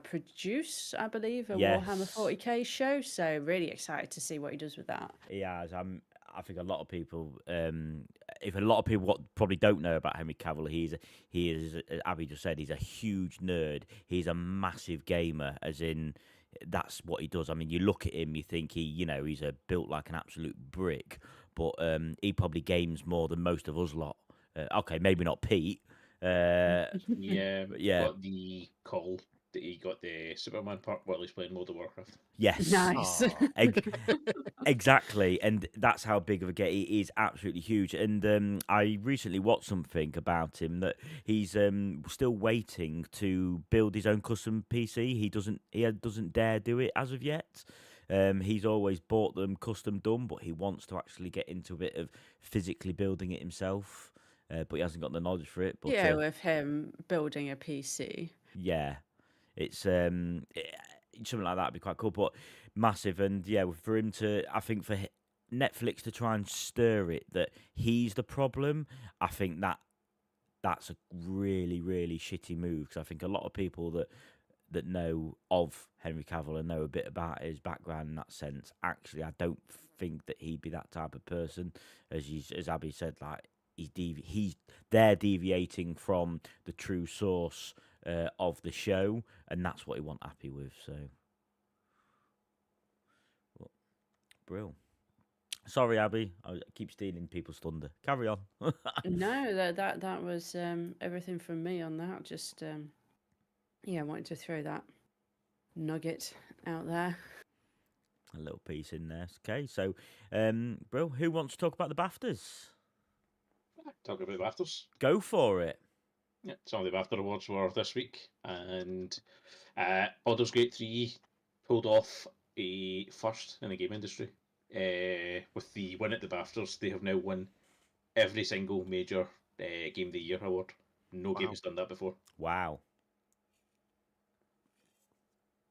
produce, I believe, a Warhammer Yes. 40k show. So really excited to see what he does with that. He has. I think a lot of people, if a lot of people probably don't know about Henry Cavill, he is, as Abby just said, he's a huge nerd. He's a massive gamer, as in that's what he does. I mean, you look at him, you think he's built like an absolute brick, but he probably games more than most of us lot. Okay, maybe not Pete. Yeah, yeah. got the call that he got the Superman part while he's playing World of Warcraft. Yes. Nice. Exactly, and that's how big of a get he is. Absolutely huge. And I recently watched something about him that he's still waiting to build his own custom PC. He doesn't dare do it as of yet. He's always bought them custom done, but he wants to actually get into a bit of physically building it himself. But he hasn't got the knowledge for it. But, yeah, with him building a PC. Yeah, it's something like that would be quite cool, but massive. And yeah, for him to, I think for Netflix to try and stir it that he's the problem, I think that's a really, really shitty move, because I think a lot of people that know of Henry Cavill and know a bit about his background in that sense, actually, I don't think that he'd be that type of person. As Abby said, like they're deviating from the true source of the show, and that's what he wasn't happy with. So, Brill. Sorry, Abby, I keep stealing people's thunder. Carry on. No, that was everything from me on that. Just I wanted to throw that nugget out there. A little piece in there. Okay, so, Brill, who wants to talk about the BAFTAs? Talking about the BAFTAs. Go for it. Yeah, some of the BAFTA awards were this week, and Baldur's Gate 3 pulled off a first in the game industry. With the win at the BAFTAs, they have now won every single major Game of the Year award. No game has done that before. Wow.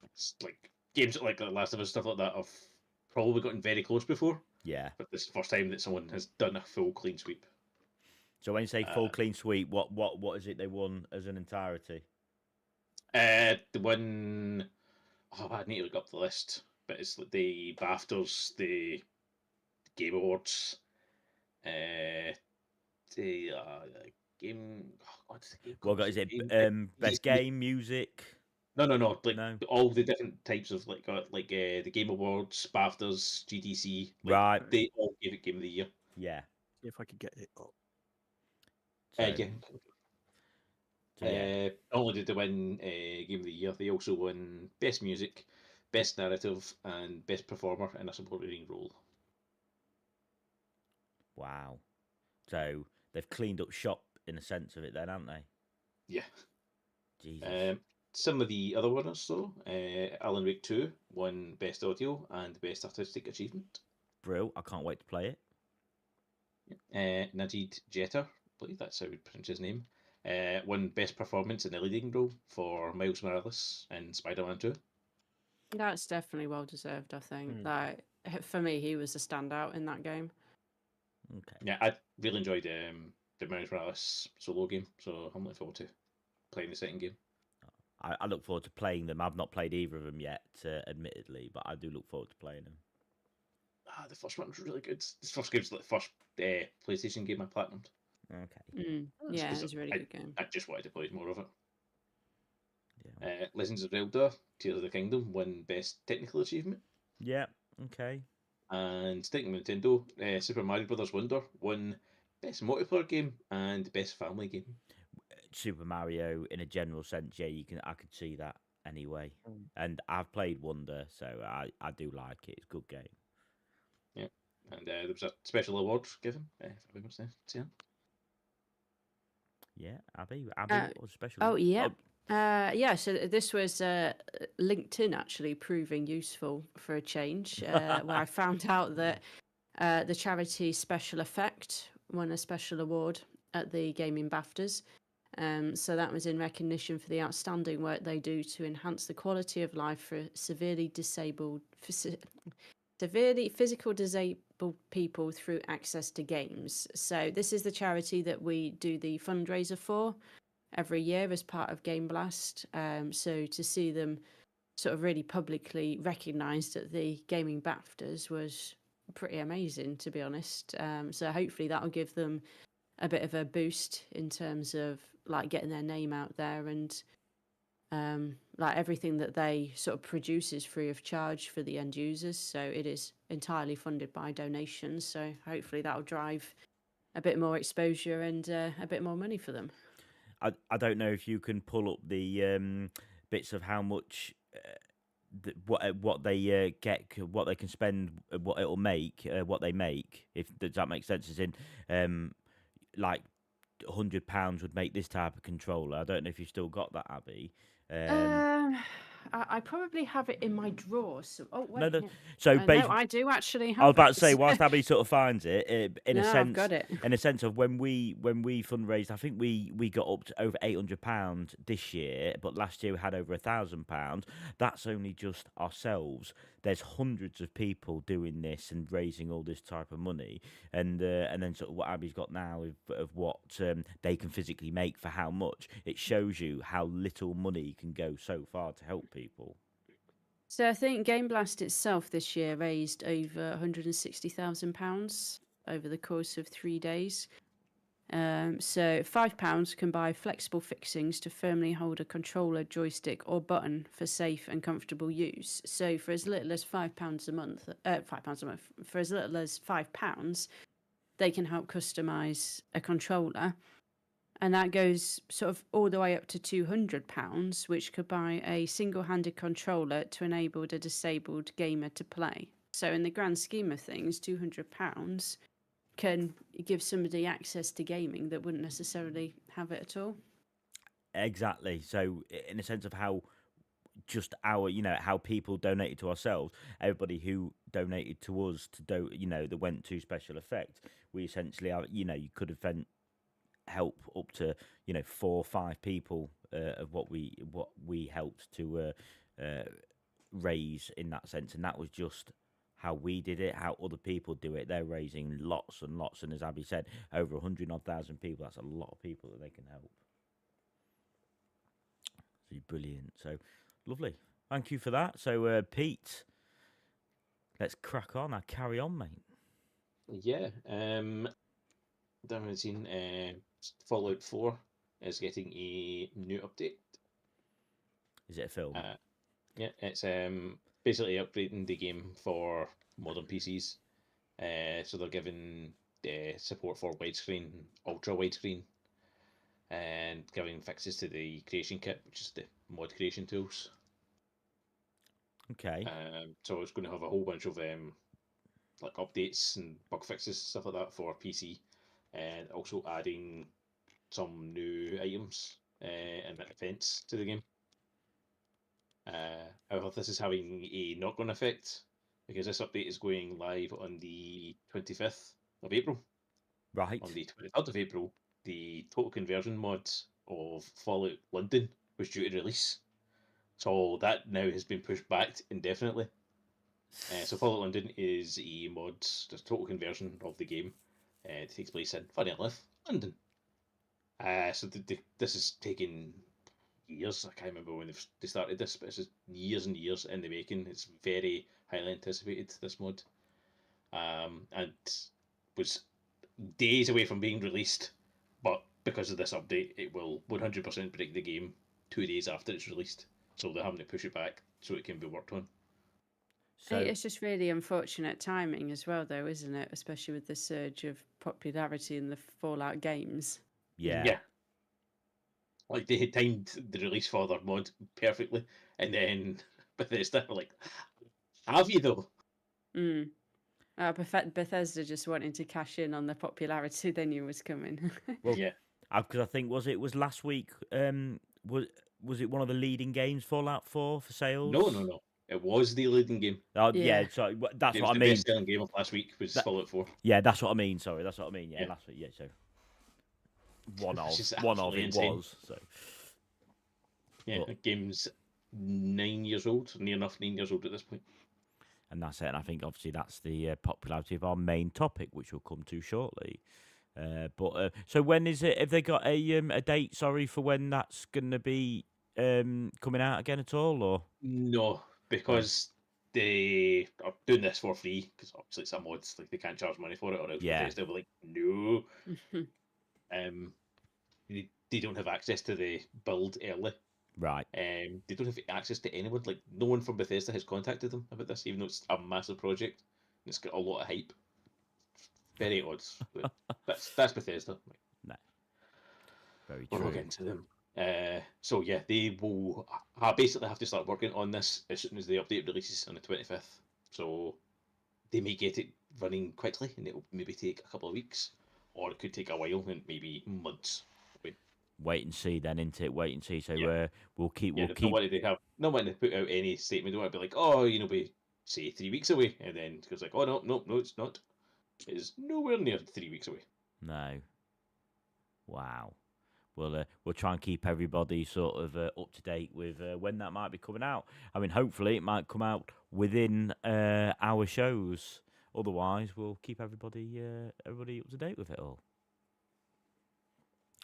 It's like games like The Last of Us, stuff like that, have probably gotten very close before. Yeah. But this is the first time that someone has done a full clean sweep. So when you say full clean sweep, what is it they won as an entirety? The one, I need to look up the list, but it's like the BAFTAs, the Game Awards, the game. What's the game What called? is it? Best game, music. No. Like No. all the different types of the Game Awards, BAFTAs, GDC. Right. They all gave it Game of the Year. Yeah. See if I could get it up. So, Yeah. so yeah. Not only did they win Game of the Year, they also won Best Music, Best Narrative, and Best Performer in a supporting role. Wow. So they've cleaned up shop in a sense of it then, haven't they? Yeah. Jesus. Some of the other winners, though, Alan Wake 2 won Best Audio and Best Artistic Achievement. Brill. I can't wait to play it. Najid Jeter, I believe that's how we pronounce his name, won Best Performance in a Leading Role for Miles Morales in Spider-Man 2. That's definitely well deserved, I think. Like for me, he was a standout in that game. Okay. Yeah, really enjoyed the Miles Morales solo game, so I'm looking forward to playing the second game. I look forward to playing them. I've not played either of them yet, admittedly, but I do look forward to playing them. The first one was really good. This first game's like the first PlayStation game I platinumed. Okay. Yeah, it was a really good game. I just wanted to play more of it. Yeah. Legends of Zelda: Tears of the Kingdom won Best Technical Achievement. Yeah. Okay. And sticking with Nintendo, Super Mario Brothers Wonder won Best Multiplayer Game and Best Family Game. Super Mario, in a general sense, yeah, I could see that anyway. Mm. And I've played Wonder, so I do like it. It's a good game. Yeah, and there was a special award given. If I must say. Yeah, Abby, or special. Oh yeah. Yeah, so this was LinkedIn actually proving useful for a change, where I found out that the charity Special Effect won a special award at the Gaming BAFTAs. So that was in recognition for the outstanding work they do to enhance the quality of life for severely physical disabled people through access to games. So this is the charity that we do the fundraiser for every year as part of Game Blast. So to see them sort of really publicly recognised at the Gaming BAFTAs was pretty amazing, to be honest. So hopefully that'll give them a bit of a boost in terms of like getting their name out there, and like everything that they sort of produce is free of charge for the end users. So it is entirely funded by donations. So hopefully that'll drive a bit more exposure and a bit more money for them. I don't know if you can pull up the bits of how much what they get, what they can spend, what it'll make, what they make. If does that make sense? As in, like £100 would make this type of controller. I don't know if you've still got that, Abby. I probably have it in my drawers. So, oh wait, No, yeah. so No, basically, I do actually have I was about it. to say, whilst Abby sort of finds it, in a No, I've sense, got it. in a sense of when we fundraised, I think we got up to over £800 this year, but last year we had over £1,000. That's only just ourselves. There's hundreds of people doing this and raising all this type of money, and then sort of what Abby's got now of what they can physically make for how much. It shows you how little money can go so far to help people. So I think Game Blast itself this year raised over £160,000 over the course of 3 days. So £5 can buy flexible fixings to firmly hold a controller, joystick, or button for safe and comfortable use. So for as little as £5 a month, for as little as £5, they can help customize a controller. And that goes sort of all the way up to £200, which could buy a single-handed controller to enable the disabled gamer to play. So in the grand scheme of things, £200 can give somebody access to gaming that wouldn't necessarily have it at all. Exactly. So in a sense of how just how people donated to ourselves, everybody who donated to us that went to Special Effect, we essentially are, you could have help up to 4 or 5 people of what we helped to raise in that sense, and that was just how we did it. How other people do it, they're raising lots and lots, and as Abby said, over 100,000 people. That's a lot of people that they can help. So brilliant. So lovely, thank you for that. So Pete, let's crack on. I carry on, mate. Yeah. I've seen Fallout 4 is getting a new update. Is it a film? Yeah, it's basically upgrading the game for modern PCs. So they're giving support for widescreen, ultra widescreen, and giving fixes to the creation kit, which is the mod creation tools. Okay. So it's going to have a whole bunch of like updates and bug fixes, stuff like that for PC, and also adding some new items and events to the game. However, this is having a knock-on effect because this update is going live on the 25th of April. Right. On the 23rd of April, the total conversion mod of Fallout London was due to release. So that now has been pushed back indefinitely. So Fallout London is a mod, the total conversion of the game, It takes place in, funny enough, London. So this is taking years. I can't remember when they started this, but it's just years and years in the making. It's very highly anticipated, this mod, and was days away from being released. But because of this update, it will 100% break the game 2 days after it's released. So they're having to push it back so it can be worked on. So It's just really unfortunate timing as well, though, isn't it? Especially with the surge of popularity in the Fallout games. yeah. Yeah. Like they had timed the release for their mod perfectly, and then Bethesda were like, "Have you though?" Mm. Bethesda just wanting to cash in on the popularity they knew was coming. Well, Yeah. because I think was last week. Was it one of the leading games Fallout 4 for sales? No. It was the leading game. Oh Yeah. yeah, so that's It what was I the mean. best-selling game of last week. Was That- Fallout 4. Yeah, that's what I mean. Sorry, that's what I mean. Yeah, Yeah. last week. Yeah, so one Which of is one of absolutely it insane. was. So Yeah, But- the game's 9 years old, near enough 9 years old at this point. and that's it. And I think obviously that's the popularity of our main topic, which we'll come to shortly. So when is it? Have they got a date? Sorry for when that's going to be coming out again at all? Or No, because they are doing this for free, because obviously it's a mod, like they can't charge money for it, or else Yeah. Bethesda will be like, no. They don't have access to the build early. right? They don't have access to anyone. Like no one from Bethesda has contacted them about this, even though it's a massive project. It's got a lot of hype. Very odd. But that's Bethesda. No, very We're not true. getting to them. So yeah, they will basically have to start working on this as soon as the update releases on the 25th. So they may get it running quickly, and it'll maybe take a couple of weeks, or it could take a while and maybe months. Wait and see, then, into it. Wait and see. So Yeah. we'll keep. Yeah, We'll no keep. one they have no one to put out any statement. They want to be like, oh, we say 3 weeks away, and then it goes like, oh no, it's not. It is nowhere near 3 weeks away. No. Wow. We'll try and keep everybody sort of up to date with when that might be coming out. I mean, hopefully it might come out within our shows. Otherwise, we'll keep everybody up to date with it all.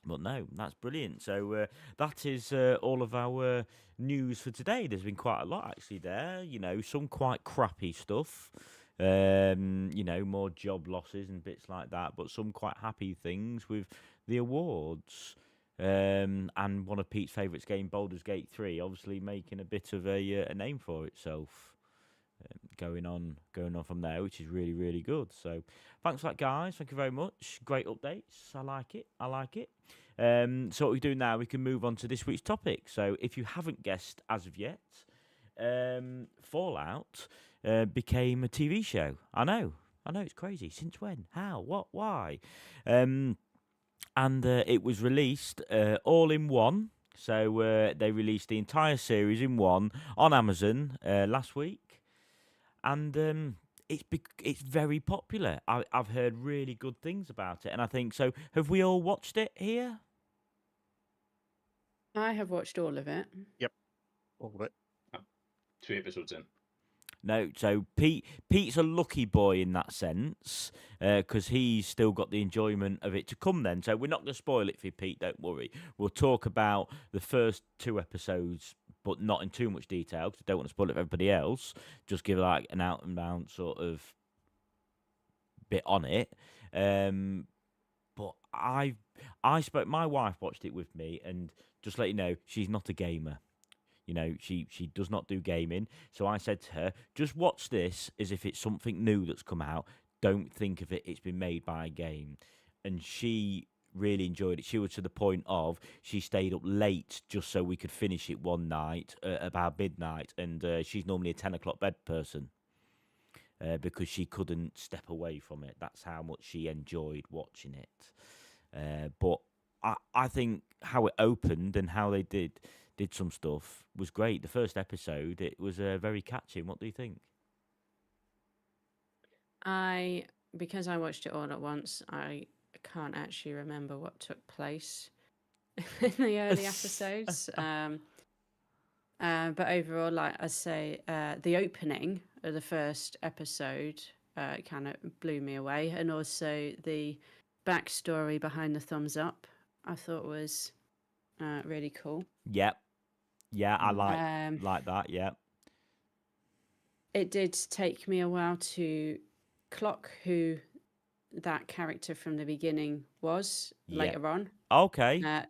But no, that's brilliant. So that is all of our news for today. There's been quite a lot actually there. Some quite crappy stuff. More job losses and bits like that. But some quite happy things with the awards. And one of Pete's favourites game, Baldur's Gate 3, obviously making a bit of a name for itself. Going on from there, which is really, really good. So thanks for that, guys. Thank you very much. Great updates. I like it. So what we do now, we can move on to this week's topic. So if you haven't guessed as of yet, Fallout became a TV show. I know, it's crazy. Since when? How? What? Why? And it was released all in one. So they released the entire series in one on Amazon last week. And it's very popular. I've heard really good things about it, and I think so. Have we all watched it here? I have watched all of it. All of it. 2 episodes in. No, so Pete's a lucky boy in that sense, because he's still got the enjoyment of it to come then. So we're not going to spoil it for you, Pete, don't worry. We'll talk about the first 2 episodes, but not in too much detail, because I don't want to spoil it for everybody else. Just give like an out-and-out sort of bit on it. But my wife watched it with me, and just to let you know, she's not a gamer. She does not do gaming. So I said to her, just watch this as if it's something new that's come out. Don't think of it's been made by a game. And she really enjoyed it. She was to the point of she stayed up late just so we could finish it one night about midnight. And she's normally a 10 o'clock bed person because she couldn't step away from it. That's how much she enjoyed watching it. But I think how it opened and how they did some stuff was great. The first episode, it was very catching. What do you think? Because I watched it all at once, I can't actually remember what took place in the early episodes. But overall, like I say, the opening of the first episode kind of blew me away, and also the backstory behind the thumbs up I thought was really cool. Yep. Yeah, I Um, like that. Yeah. it did take me a while to clock who that character from the beginning was Yeah. later on. Okay. Yeah,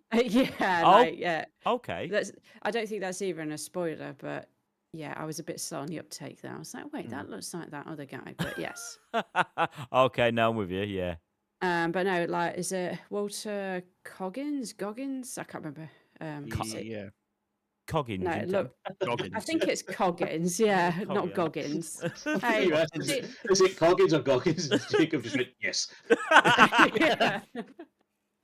Oh, yeah. okay. That's. I don't think that's even a spoiler, but yeah, I was a bit slow on the uptake there. I was like, wait, that looks like that other guy, but yes. Okay, now I'm with you. Yeah. But no, like, is it Walter Goggins? I can't remember. Yeah, Coggins. No, look, I Goggins. think it's Coggins. Yeah, not Coggins. Goggins. Can Hey, you imagine? see- Is it Coggins or Goggins? And Jacob just went, yes. yeah.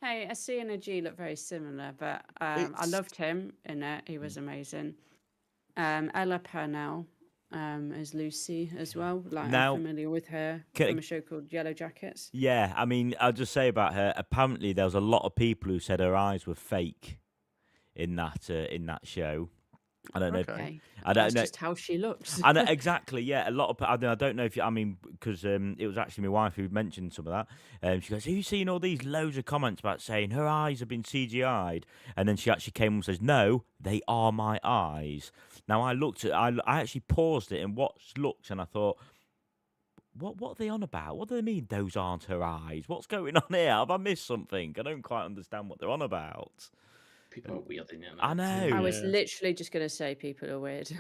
Hey, C and a G look very similar, but I It's- loved him in it. He was amazing. Ella Purnell as Lucy as well. Like, Now, I'm familiar with her ca- from a show called Yellow Jackets. Yeah, I mean, I'll just say about her. Apparently, there was a lot of people who said her eyes were fake in that show. I don't know. Okay. Okay, I don't that's know. just how she looks. I know exactly. Yeah, a lot of. I don't know if you. I mean, because it was actually my wife who mentioned some of that. She goes, "Have you seen all these loads of comments about saying her eyes have been CGI'd?" And then she actually came and says, "No, they are my eyes." Now I looked at. I actually paused it and looked, and I thought, What are they on about? What do they mean those aren't her eyes? What's going on here? Have I missed something? I don't quite understand what they're on about. People are weird in it. I know. I was Yeah. literally just going to say people are weird.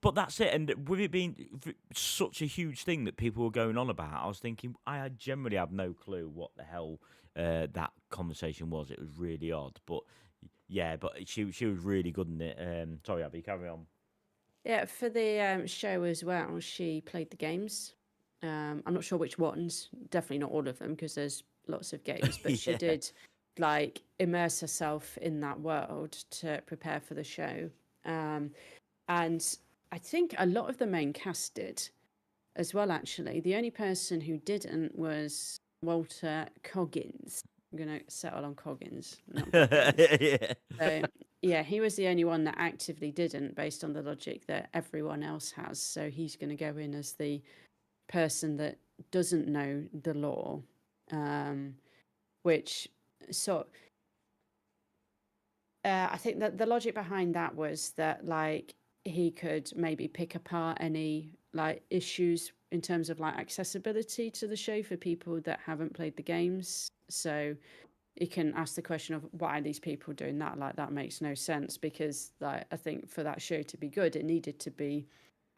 But that's it. And with it being such a huge thing that people were going on about, I was thinking I generally have no clue what the hell that conversation was. It was really odd. But yeah, but she was really good in it. Sorry, Abby, carry on. Yeah, for the show as well, she played the games. I'm not sure which ones, definitely not all of them because there's lots of games, but she Yeah. did like immerse herself in that world to prepare for the show. And I think a lot of the main cast did as well, actually. The only person who didn't was Walter Coggins. I'm going to settle on Coggins, not Goggins. Yeah. So, yeah, he was the only one that actively didn't, based on the logic that everyone else has. So he's going to go in as the person that doesn't know the law, which so I think that the logic behind that was that like he could maybe pick apart any like issues in terms of like accessibility to the show for people that haven't played the games. So you can ask the question of why are these people doing that? Like that makes no sense because like I think for that show to be good, it needed to be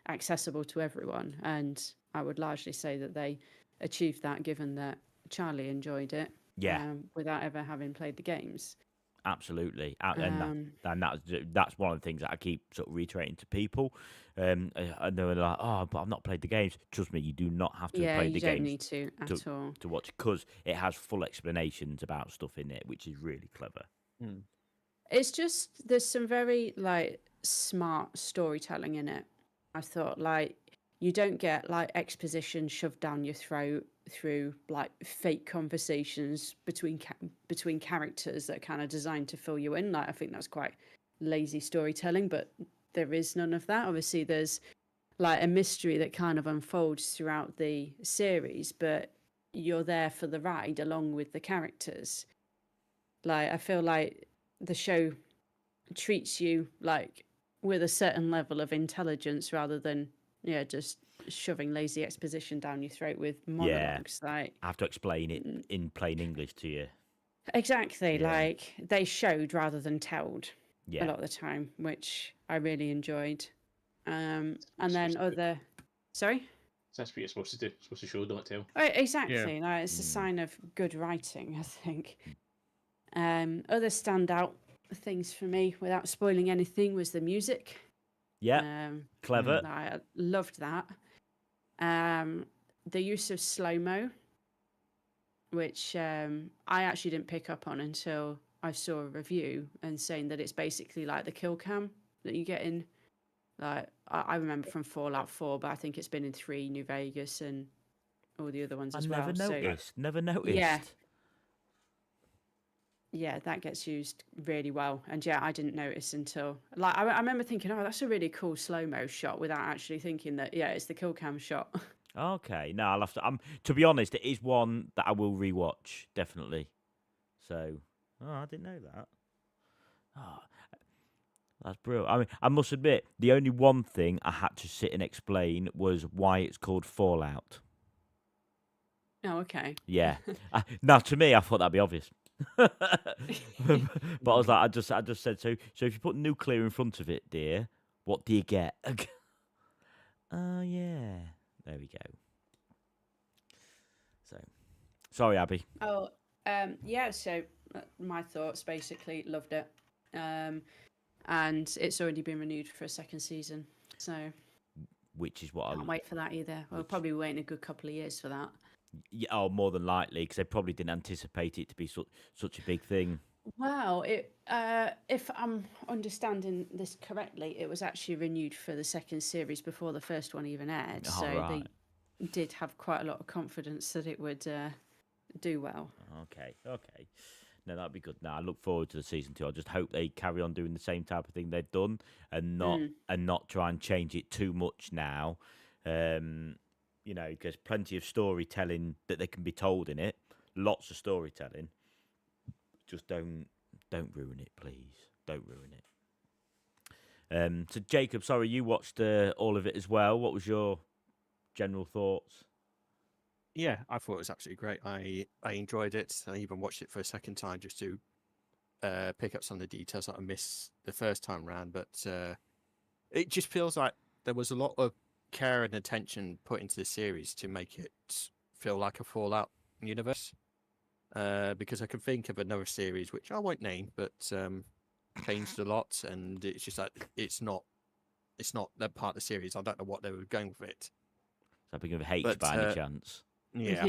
accessible to everyone. And I would largely say that they achieved that given that Charlie enjoyed it Yeah. without ever having played the games. Absolutely, Um, and that's one of the things that I keep sort of reiterating to people. And they're like, "Oh, but I've not played the games." Trust me, you do not have to have yeah, played you the don't games need to at all. to watch because it has full explanations about stuff in it, which is really clever. Mm. It's just there's some very like smart storytelling in it. I thought like you don't get like exposition shoved down your throat through like fake conversations between characters that are kind of designed to fill you in. Like I think that's quite lazy storytelling, but there is none of that. Obviously, there's like a mystery that kind of unfolds throughout the series, but you're there for the ride along with the characters. Like I feel like the show treats you like with a certain level of intelligence rather than just shoving lazy exposition down your throat with Yeah, monologues. Like I have to explain it in plain English to you. exactly, Yeah. like they showed rather than told a Yeah, lot of the time, which I really enjoyed. And then sorry. That's what you're supposed to do. You're supposed to show, don't tell. Oh, exactly. No, it's a Mm. sign of good writing, I think. Other standout things for me, without spoiling anything, was the music. yeah, clever. I loved that. The use of slow mo, which I actually didn't pick up on until I saw a review and saying that it's basically like the kill cam that you get in. Like I remember from Fallout 4, but I think it's been in 3, New Vegas, and all the other ones I as never well. So noticed. Never noticed. yeah, that gets used really well. And yeah, I didn't notice until I remember thinking, oh, that's a really cool slow mo shot, without actually thinking that it's the kill cam shot. Okay, no, I'll have to. To be honest, it is one that I will rewatch definitely. So, I didn't know that. Oh, that's brilliant. I mean, I must admit, the only one thing I had to sit and explain was why it's called Fallout. Oh, okay. Yeah. Now, to me, I thought that'd be obvious. But I was like, I just said so. So if you put nuclear in front of it, dear, what do you get? Oh yeah. There we go. So, sorry, Abby. Oh, yeah. So my thoughts basically loved it, and it's already been renewed for a second season. So Which is what can't wait for that either. We'll which- probably wait a good couple of years for that. Yeah, oh, more than likely, because they probably didn't anticipate it to be such a big thing. Wow, if I'm understanding this correctly, it was actually renewed for the second series before the first one even aired. Oh, So right. they did have quite a lot of confidence that it would do well. Okay. No, that'd be good. Now I look forward to the season 2. I just hope they carry on doing the same type of thing they've done, and not try and change it too much now. There's plenty of storytelling that they can be told in it. Lots of storytelling. Just don't ruin it, please. Don't ruin it. So Jacob, sorry, you watched all of it as well. What was your general thoughts? Yeah, I thought it was absolutely great. I enjoyed it. I even watched it for a second time just to pick up some of the details that I missed the first time round. But it just feels like there was a lot of care and attention put into the series to make it feel like a Fallout universe. Because I can think of another series which I won't name, but changed a lot, and it's just like it's not that part of the series. I don't know what they were going with it. So I begin with H But, by any chance? Yeah,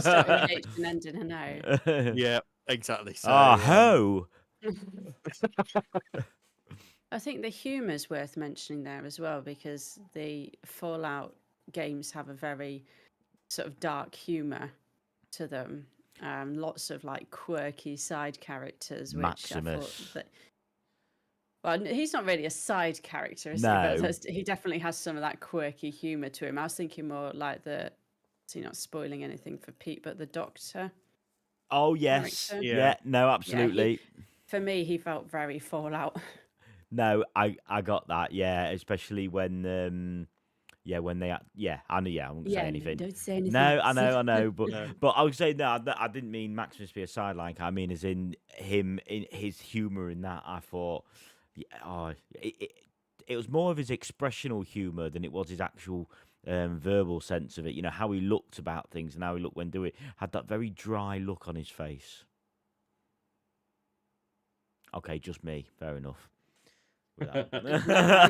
Start with an H and ending in an O. yeah, exactly. So, Ho! I think the humour's worth mentioning there as well, because the Fallout games have a very sort of dark humour to them. Lots of like quirky side characters, which I Maximus. thought that. Well, he's not really a side character, is he? No. But he definitely has some of that quirky humour to him. I was thinking more like so you're not spoiling anything for Pete, but the Doctor. Oh yes, Character. yeah, no, absolutely. For me, he felt very Fallout. No, I got that. Yeah, especially when when they I know. Yeah, I won't say anything. Don't say anything. No, I know, but No. but I would say no. I didn't mean Maximus to be a sideline. I mean, as in him in his humour in that. I thought, it was more of his expressional humour than it was his actual verbal sense of it. You know how he looked about things and how he looked when doing it. Had that very dry look on his face. Okay, just me. Fair enough. I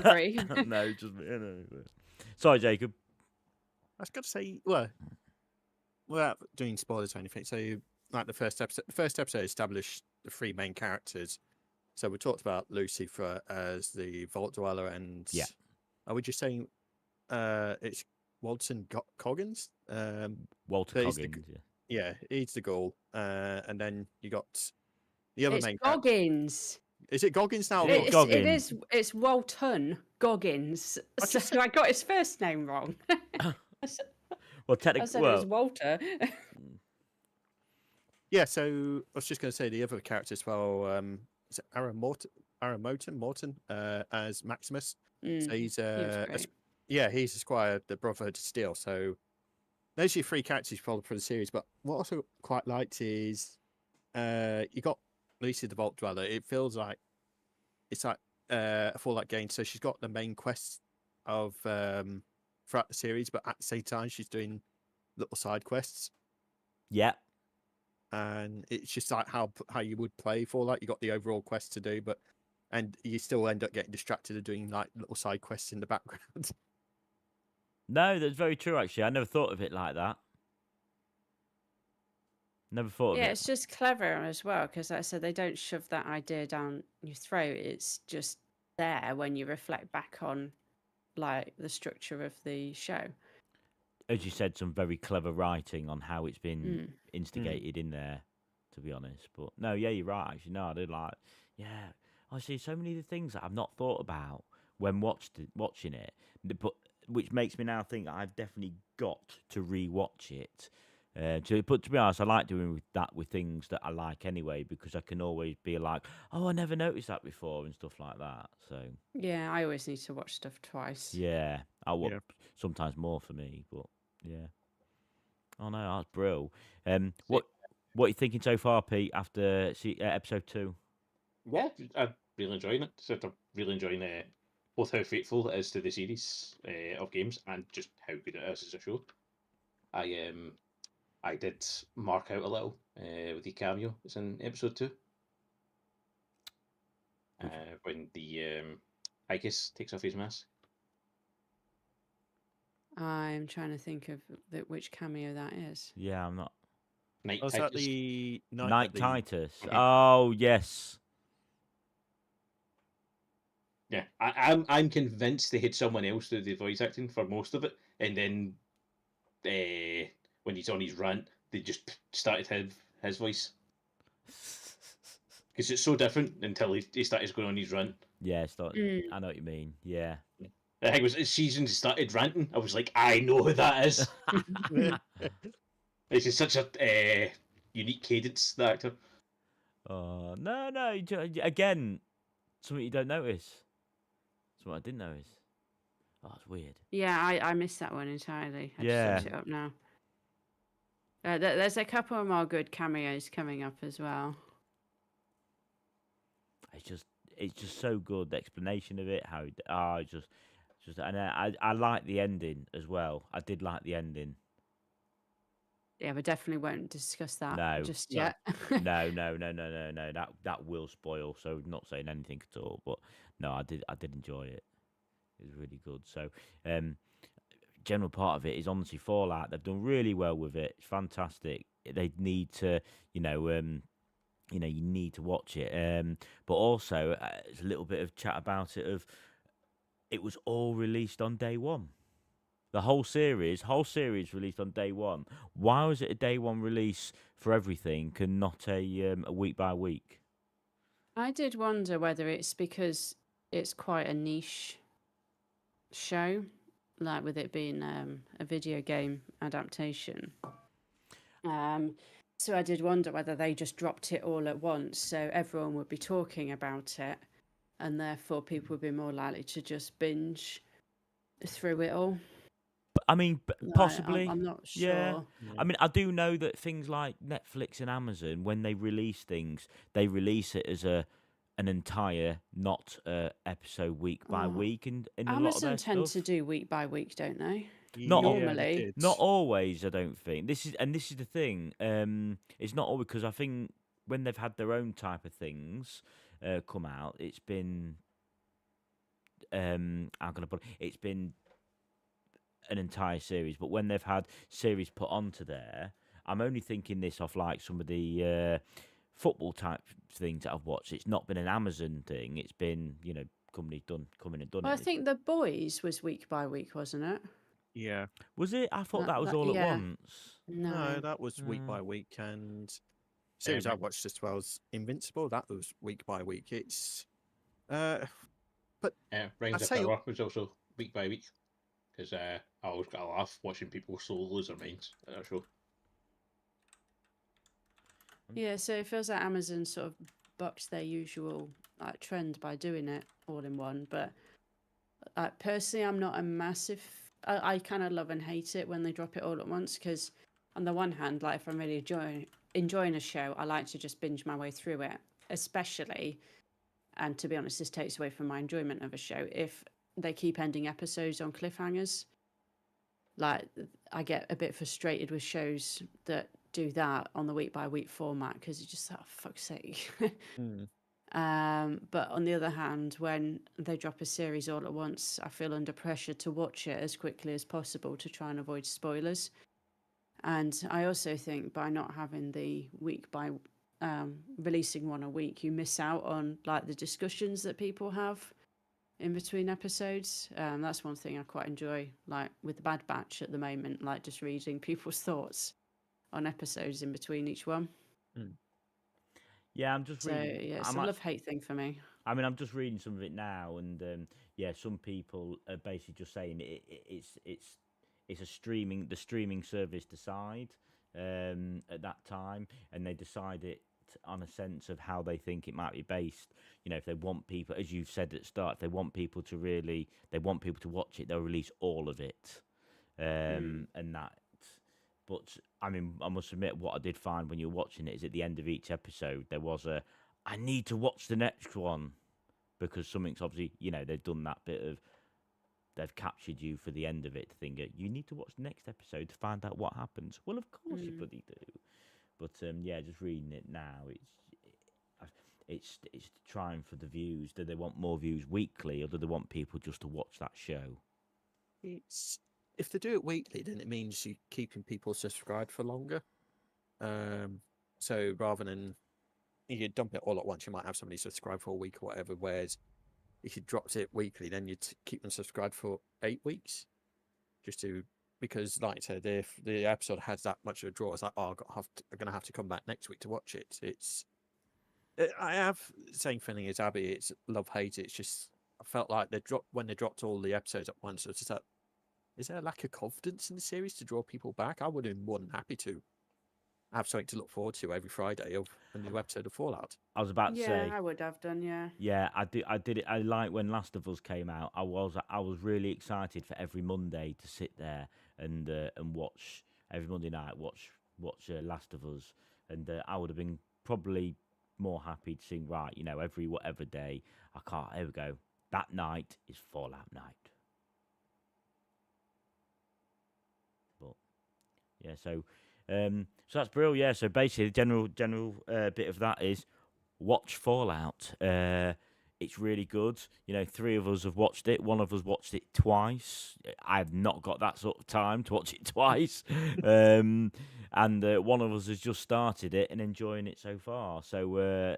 agree. No, just me. No. Sorry, Jacob. I was going to say, well, without doing spoilers or anything. So, like the first episode established the three main characters. So we talked about Lucifer as the Vault Dweller, and Yeah. Are we just saying it's Walton Coggins? Walter That is the Coggins. Yeah, he's the goal. And then you got the other It's main character. Goggins. Is it Goggins now? Is it It Goggins? is. It's Walton Goggins. So I got his first name wrong. Well, I technically, said it was Walter. Yeah, so I was just going to say the other character as well. Is it Aaron Morton, as Maximus. So Mm, he's he was great. he's Esquire, the brother to Steel. So those are your three characters you follow for the series. But what I also quite liked is you got Lucy the Vault Dweller. It feels like it's like a Fallout game. So she's got the main quest of throughout the series, but at the same time she's doing little side quests. yeah. And it's just like how you would play Fallout. You got the overall quest to do, and you still end up getting distracted of doing like little side quests in the background. No, that's very true. Actually, I never thought of it like that. Never thought of Yeah, it. it's just clever as well, because like I said, they don't shove that idea down your throat. It's just there when you reflect back on like the structure of the show. As you said, some very clever writing on how it's been Mm. instigated in there. To be honest, but no, yeah, you're right. Actually, no, I did like. Yeah, I see so many of the things that I've not thought about when watching it. But which makes me now think I've definitely got to rewatch it. But to be honest, I like doing that with things that I like anyway, because I can always be like, oh, I never noticed that before and stuff like that. So Yeah, I always need to watch stuff twice. yeah, Yeah. sometimes more for me, but yeah. Oh no, that's brilliant. So, What are you thinking so far, Pete? After episode 2? yeah, I'm really enjoying it. So I'm really enjoying both how faithful it is to the series of games and just how good it is as a show. I did mark out a little with the cameo. It's in episode 2 when the Igus takes off his mask. I'm trying to think of which cameo that is. Yeah, I'm not. Night Oh, is that Titus. the Night the Titus. Mhm. Oh yes. Yeah, I'm convinced they had someone else do the voice acting for most of it, and then when he's on his rant, they just started his voice because it's so different until he started going on his rant. Yeah, Mm. I know what you mean. Yeah. I think it was as season started ranting. I was like, I know who that is. It's just such a unique cadence, the actor. Oh no! Again, something you don't notice. Something I didn't notice. Oh, it's weird. Yeah, I missed that one entirely. I just Yeah. looked it up now. There's a couple more good cameos coming up as well. It's just so good. The explanation of it, how it's just, and I like the ending as well. I did like the ending. Yeah, we definitely won't discuss that No, just no. yet. No. That will spoil. So not saying anything at all. But no, I did enjoy it. It was really good. So, general part of it is honestly Fallout. They've done really well with it. It's fantastic. They need to, you need to watch it. But also, it's a little bit of chat about it. It was all released on day one. The whole series released on day one. Why was it a day one release for everything and not a week by week? I did wonder whether it's because it's quite a niche show, like with it being a video game adaptation. So I did wonder whether they just dropped it all at once, so everyone would be talking about it, and therefore people would be more likely to just binge through it all. I mean, possibly. I'm not Yeah. sure. I mean, I do know that things like Netflix and Amazon, when they release things, they release it as an entire, not episode week by Oh, week, and in a lot of Amazon their tend stuff. to do week by week, don't they? Not all- Normally. Not always, I don't think. This is the thing. It's not all because I think when they've had their own type of things come out, it's been how can I put it? It's been an entire series. But when they've had series put onto there, I'm only thinking this off like some of the football type things that I've watched. It's not been an Amazon thing. It's been companies come in and done Well, I it. think The Boys was week by week, wasn't it? Yeah. Was it? I thought that was all at yeah. once. No, No. that was week by week, and series I watched as well as Invincible. That was week by week. It's but Rings I'd of say- Power was also week by week because I always got a laugh watching people so lose their minds at that show. Yeah, so it feels like Amazon sort of bucked their usual trend by doing it all in one. But personally, I'm not a massive. I kind of love and hate it when they drop it all at once because, on the one hand, like if I'm really enjoying a show, I like to just binge my way through it. Especially, and to be honest, this takes away from my enjoyment of a show if they keep ending episodes on cliffhangers. Like I get a bit frustrated with shows that do that on the week by week format because it's just oh fuck's sake. But on the other hand, when they drop a series all at once, I feel under pressure to watch it as quickly as possible to try and avoid spoilers. And I also think by not having the week by releasing one a week, you miss out on like the discussions that people have in between episodes. That's one thing I quite enjoy, like with the Bad Batch at the moment, like just reading people's thoughts on episodes in between each one. Yeah, I'm just So reading. yeah, it's a love-hate thing for me. I mean, I'm just reading some of it now, and yeah, some people are basically just saying it's the streaming service decide at that time, and they decide it on a sense of how they think it might be based. If they want people, as you've said at the start, if they want people to watch it, they'll release all of it, and that. But I mean, I must admit, what I did find when you're watching it is at the end of each episode there was I need to watch the next one, because something's obviously, they've done that bit of, they've captured you for the end of it to think you need to watch the next episode to find out what happens. Well, of course you bloody do. But yeah, just reading it now, it's trying for the views. Do they want more views weekly, or do they want people just to watch that show? It's if they do it weekly, then it means you're keeping people subscribed for longer. So rather than you dump it all at once, you might have somebody subscribe for a week or whatever. Whereas if you dropped it weekly, then you'd keep them subscribed for 8 weeks, because, like I said, if the episode has that much of a draw, it's like, oh, I'm going to have to come back next week to watch it. I have the same feeling as Abby. It's love hate. It's just I felt like when they dropped all the episodes at once. It's just that, is there a lack of confidence in the series to draw people back? I would have been more than happy to have something to look forward to every Friday of a new episode of Fallout. I was about to say, I would have done, yeah. yeah, I did it. I like when Last of Us came out. I was really excited for every Monday to sit there and watch every Monday night. Watch Last of Us, and I would have been probably more happy to sing, right. Every whatever day. I can't. Here we go. That night is Fallout night. But yeah, so that's brilliant. Yeah, so basically, the general bit of that is watch Fallout. It's really good. 3 of us have watched it. One of us watched it twice. I've not got that sort of time to watch it twice. And one of us has just started it and enjoying it so far. So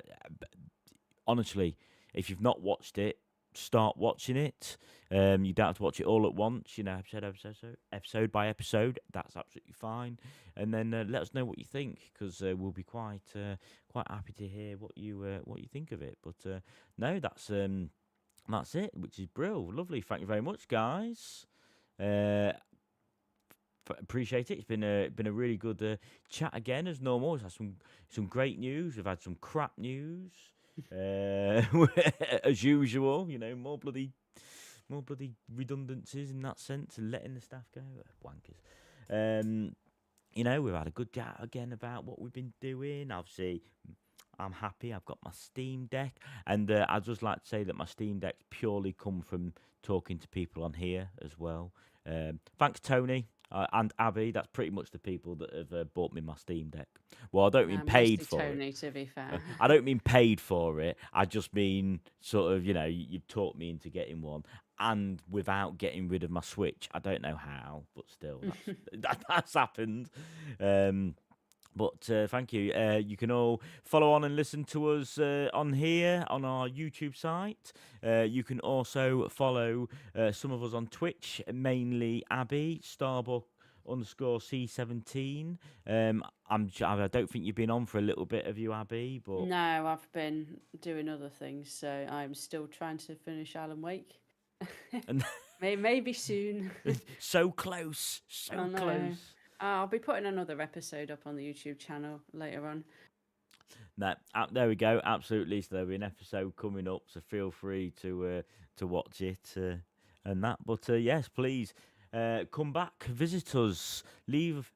honestly, if you've not watched it, start watching it. You don't have to watch it all at once. Episode by episode. That's absolutely fine. And then let us know what you think, because we'll be quite happy to hear what you think of it. But no, that's it, which is brilliant. Lovely. Thank you very much, guys. Appreciate it. It's been a really good chat again, as normal. We've had some great news. We've had some crap news. As usual, more bloody redundancies in that sense, and letting the staff go, wankers. We've had a good chat again about what we've been doing. Obviously, I'm happy. I've got my Steam Deck, and I'd just like to say that my Steam Deck's purely come from talking to people on here as well. Thanks, Tony. And Abby, that's pretty much the people that have bought me my Steam Deck. Well, I don't mean paid Mostly for Tony, it. to be fair. I don't mean paid for it. I just mean sort of, you've talked me into getting one, and without getting rid of my Switch. I don't know how, but still, that's happened. But thank you. You can all follow on and listen to us on here on our YouTube site. You can also follow some of us on Twitch, mainly Abby, Starbuck_C17. I don't think you've been on for a little bit, have you, Abby? But No, I've been doing other things, so I'm still trying to finish Alan Wake. And Maybe soon. so close, so I know. close. I'll be putting another episode up on the YouTube channel later on. No, there we go. Absolutely. So there'll be an episode coming up, so feel free to watch it and that. But yes, please come back, visit us, leave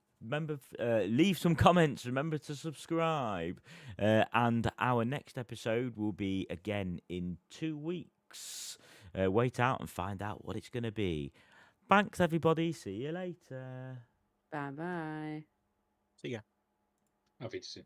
some comments. Remember to subscribe, and our next episode will be again in 2 weeks. Wait out and find out what it's going to be. Thanks, everybody. See you later. Bye bye. See ya. Auf Wiedersehen.